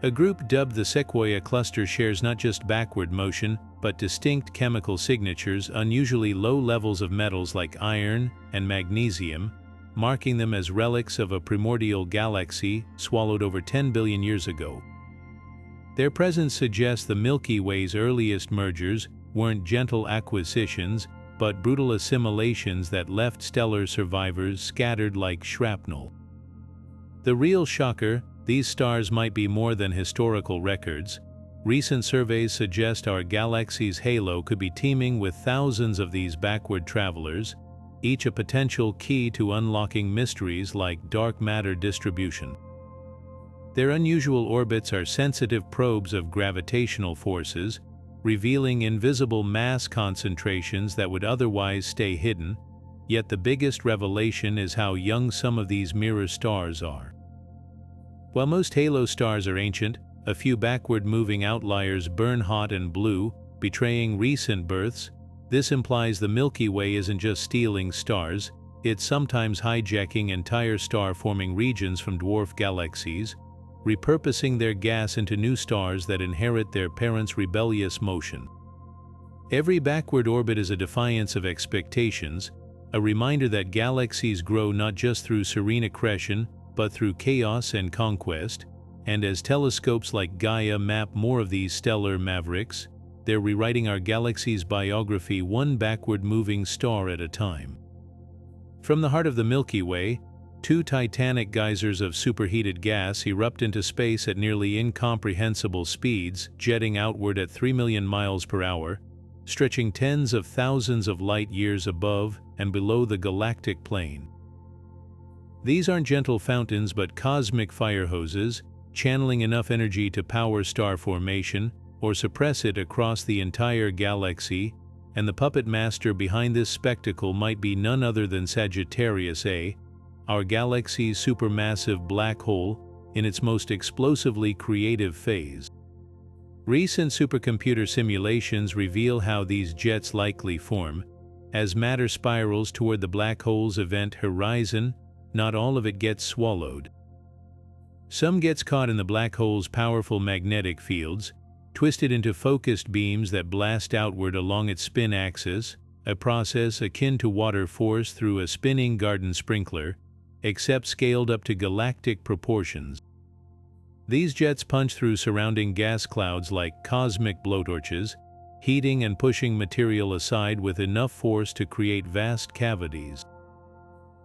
A group dubbed the Sequoia Cluster shares not just backward motion, but distinct chemical signatures, unusually low levels of metals like iron and magnesium, marking them as relics of a primordial galaxy swallowed over 10 billion years ago. Their presence suggests the Milky Way's earliest mergers weren't gentle acquisitions, but brutal assimilations that left stellar survivors scattered like shrapnel. The real shocker: these stars might be more than historical records. Recent surveys suggest our galaxy's halo could be teeming with thousands of these backward travelers, each a potential key to unlocking mysteries like dark matter distribution. Their unusual orbits are sensitive probes of gravitational forces, revealing invisible mass concentrations that would otherwise stay hidden. Yet the biggest revelation is how young some of these mirror stars are. While most halo stars are ancient, a few backward-moving outliers burn hot and blue, betraying recent births. This implies the Milky Way isn't just stealing stars, it's sometimes hijacking entire star-forming regions from dwarf galaxies, repurposing their gas into new stars that inherit their parents' rebellious motion. Every backward orbit is a defiance of expectations, a reminder that galaxies grow not just through serene accretion, but through chaos and conquest. And as telescopes like Gaia map more of these stellar mavericks, they're rewriting our galaxy's biography one backward-moving star at a time. From the heart of the Milky Way, two titanic geysers of superheated gas erupt into space at nearly incomprehensible speeds, jetting outward at 3 million miles per hour, stretching tens of thousands of light-years above and below the galactic plane. These aren't gentle fountains but cosmic fire hoses, channeling enough energy to power star formation or suppress it across the entire galaxy. And the puppet master behind this spectacle might be none other than Sagittarius A, our galaxy's supermassive black hole in its most explosively creative phase. Recent supercomputer simulations reveal how these jets likely form. As matter spirals toward the black hole's event horizon, not all of it gets swallowed. Some gets caught in the black hole's powerful magnetic fields, twisted into focused beams that blast outward along its spin axis, a process akin to water force through a spinning garden sprinkler, except scaled up to galactic proportions. These jets punch through surrounding gas clouds like cosmic blowtorches, heating and pushing material aside with enough force to create vast cavities.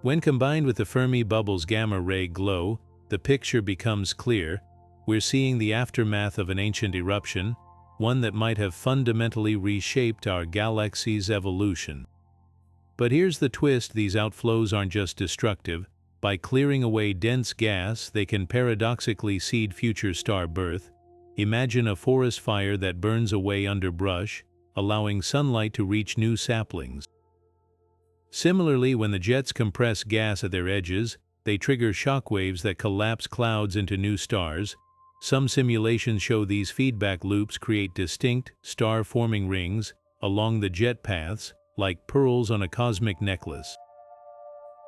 When combined with the Fermi bubble's gamma-ray glow, the picture becomes clear. We're seeing the aftermath of an ancient eruption, one that might have fundamentally reshaped our galaxy's evolution. But here's the twist: these outflows aren't just destructive, By clearing away dense gas, they can paradoxically seed future star birth. Imagine a forest fire that burns away underbrush, allowing sunlight to reach new saplings. Similarly, when the jets compress gas at their edges, they trigger shockwaves that collapse clouds into new stars. Some simulations show these feedback loops create distinct, star-forming rings along the jet paths, like pearls on a cosmic necklace.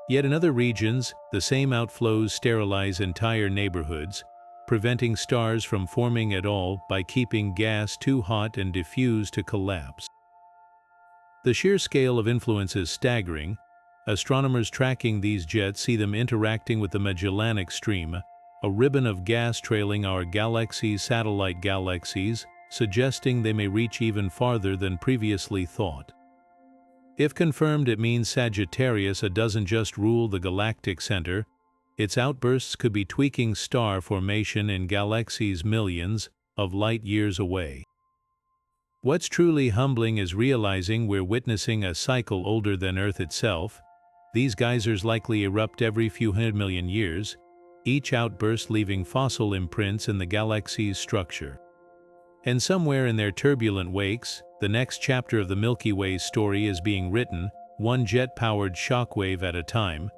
Yet in other regions, the same outflows sterilize entire neighborhoods, preventing stars from forming at all by keeping gas too hot and diffused to collapse. The sheer scale of influence is staggering. Astronomers tracking these jets see them interacting with the Magellanic Stream, a ribbon of gas trailing our galaxy's satellite galaxies, suggesting they may reach even farther than previously thought. If confirmed, it means Sagittarius doesn't just rule the galactic center. Its outbursts could be tweaking star formation in galaxies millions of light-years away. What's truly humbling is realizing we're witnessing a cycle older than Earth itself. These geysers likely erupt every few 100 million years, each outburst leaving fossil imprints in the galaxy's structure. And somewhere in their turbulent wakes, the next chapter of the Milky Way's story is being written, one jet-powered shockwave at a time.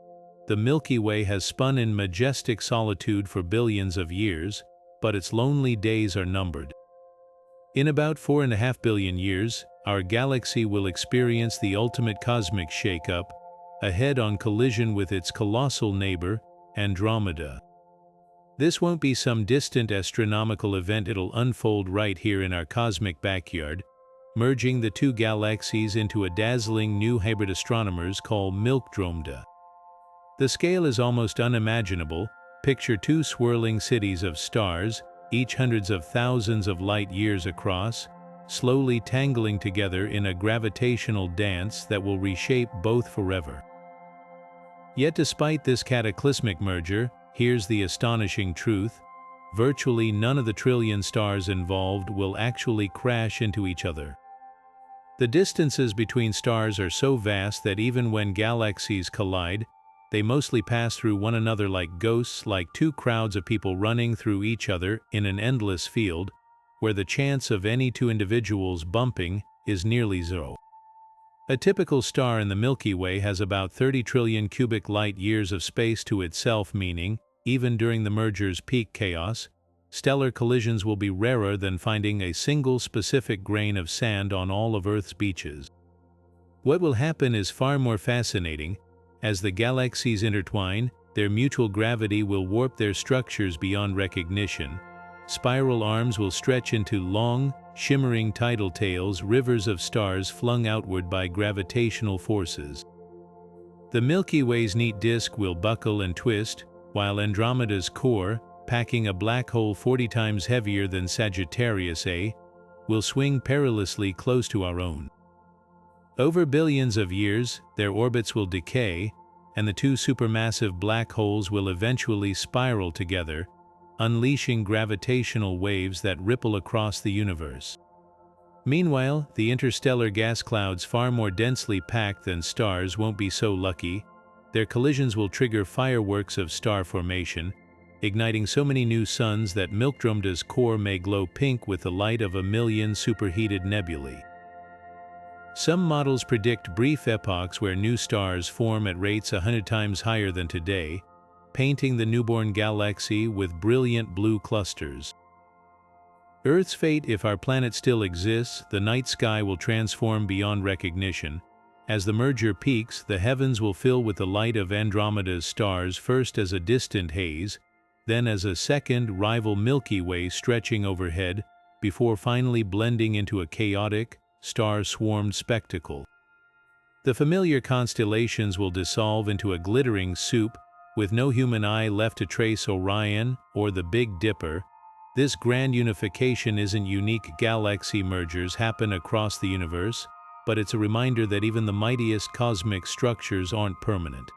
The Milky Way has spun in majestic solitude for billions of years, but its lonely days are numbered. In about 4.5 billion years, our galaxy will experience the ultimate cosmic shake-up, a head-on collision with its colossal neighbor, Andromeda. This won't be some distant astronomical event, it'll unfold right here in our cosmic backyard, merging the two galaxies into a dazzling new hybrid astronomers called Milkdromeda. The scale is almost unimaginable. Picture two swirling cities of stars, each hundreds of thousands of light-years across, slowly tangling together in a gravitational dance that will reshape both forever. Yet despite this cataclysmic merger, here's the astonishing truth: virtually none of the trillion stars involved will actually crash into each other. The distances between stars are so vast that even when galaxies collide, they mostly pass through one another like ghosts, like two crowds of people running through each other in an endless field, where the chance of any two individuals bumping is nearly zero. A typical star in the Milky Way has about 30 trillion cubic light-years of space to itself, meaning, even during the merger's peak chaos, stellar collisions will be rarer than finding a single specific grain of sand on all of Earth's beaches. What will happen is far more fascinating. As the galaxies intertwine, their mutual gravity will warp their structures beyond recognition. Spiral arms will stretch into long, shimmering tidal tails, rivers of stars flung outward by gravitational forces. The Milky Way's neat disk will buckle and twist, while Andromeda's core, packing a black hole 40 times heavier than Sagittarius A, will swing perilously close to our own. Over billions of years, their orbits will decay, and the two supermassive black holes will eventually spiral together, unleashing gravitational waves that ripple across the universe. Meanwhile, the interstellar gas clouds, far more densely packed than stars, won't be so lucky. Their collisions will trigger fireworks of star formation, igniting so many new suns that Milkdromeda's core may glow pink with the light of 1 million superheated nebulae. Some models predict brief epochs where new stars form at rates 100 times higher than today, painting the newborn galaxy with brilliant blue clusters. Earth's fate: if our planet still exists, the night sky will transform beyond recognition. As the merger peaks, the heavens will fill with the light of Andromeda's stars, first as a distant haze, then as a second rival Milky Way stretching overhead, before finally blending into a chaotic, star-swarmed spectacle. The familiar constellations will dissolve into a glittering soup, with no human eye left to trace Orion or the Big Dipper. This grand unification isn't unique. Galaxy mergers happen across the universe, but it's a reminder that even the mightiest cosmic structures aren't permanent.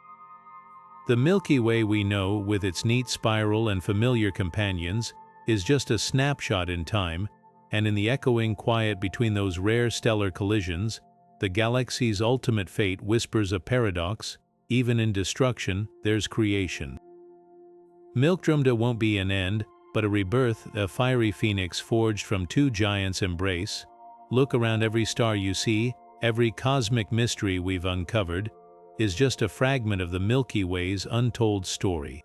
The Milky Way we know, with its neat spiral and familiar companions, is just a snapshot in time, and in the echoing quiet between those rare stellar collisions, the galaxy's ultimate fate whispers a paradox: even in destruction, there's creation. Milkdrumda won't be an end, but a rebirth, a fiery phoenix forged from two giants' embrace. Look around, every star you see, every cosmic mystery we've uncovered, is just a fragment of the Milky Way's untold story.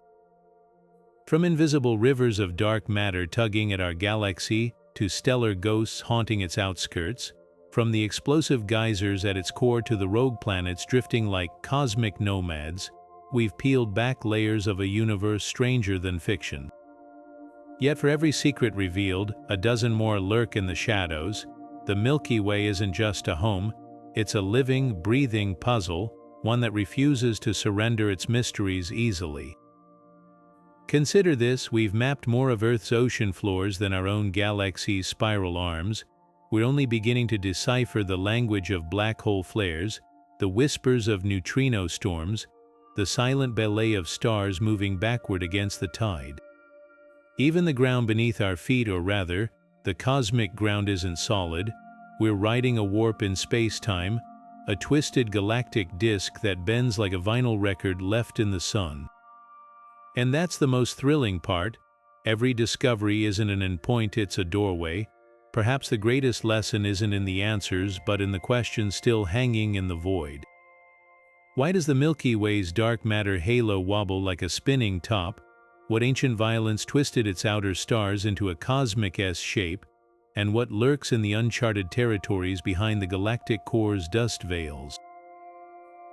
From invisible rivers of dark matter tugging at our galaxy, to stellar ghosts haunting its outskirts, from the explosive geysers at its core to the rogue planets drifting like cosmic nomads, we've peeled back layers of a universe stranger than fiction. Yet for every secret revealed, a dozen more lurk in the shadows. The Milky Way isn't just a home, it's a living, breathing puzzle, one that refuses to surrender its mysteries easily. Consider this: we've mapped more of Earth's ocean floors than our own galaxy's spiral arms. We're only beginning to decipher the language of black hole flares, the whispers of neutrino storms, the silent ballet of stars moving backward against the tide. Even the ground beneath our feet, or rather, the cosmic ground, isn't solid. We're riding a warp in space-time, a twisted galactic disk that bends like a vinyl record left in the sun. And that's the most thrilling part. Every discovery isn't an endpoint, it's a doorway. Perhaps the greatest lesson isn't in the answers, but in the questions still hanging in the void. Why does the Milky Way's dark matter halo wobble like a spinning top? What ancient violence twisted its outer stars into a cosmic S shape? And what lurks in the uncharted territories behind the galactic core's dust veils?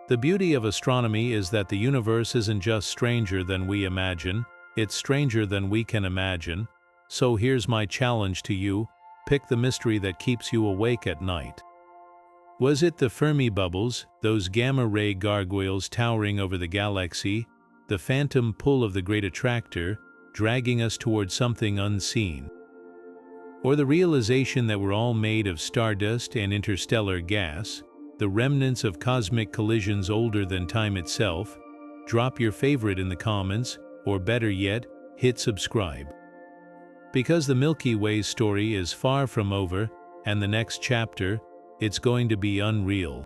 The beauty of astronomy is that the universe isn't just stranger than we imagine, it's stranger than we can imagine. So here's my challenge to you: pick the mystery that keeps you awake at night. Was it the Fermi bubbles, those gamma-ray gargoyles towering over the galaxy, the phantom pull of the Great Attractor, dragging us towards something unseen? Or the realization that we're all made of stardust and interstellar gas, the remnants of cosmic collisions older than time itself? Drop your favorite in the comments, or better yet, hit subscribe. Because the Milky Way's story is far from over, and the next chapter, it's going to be unreal.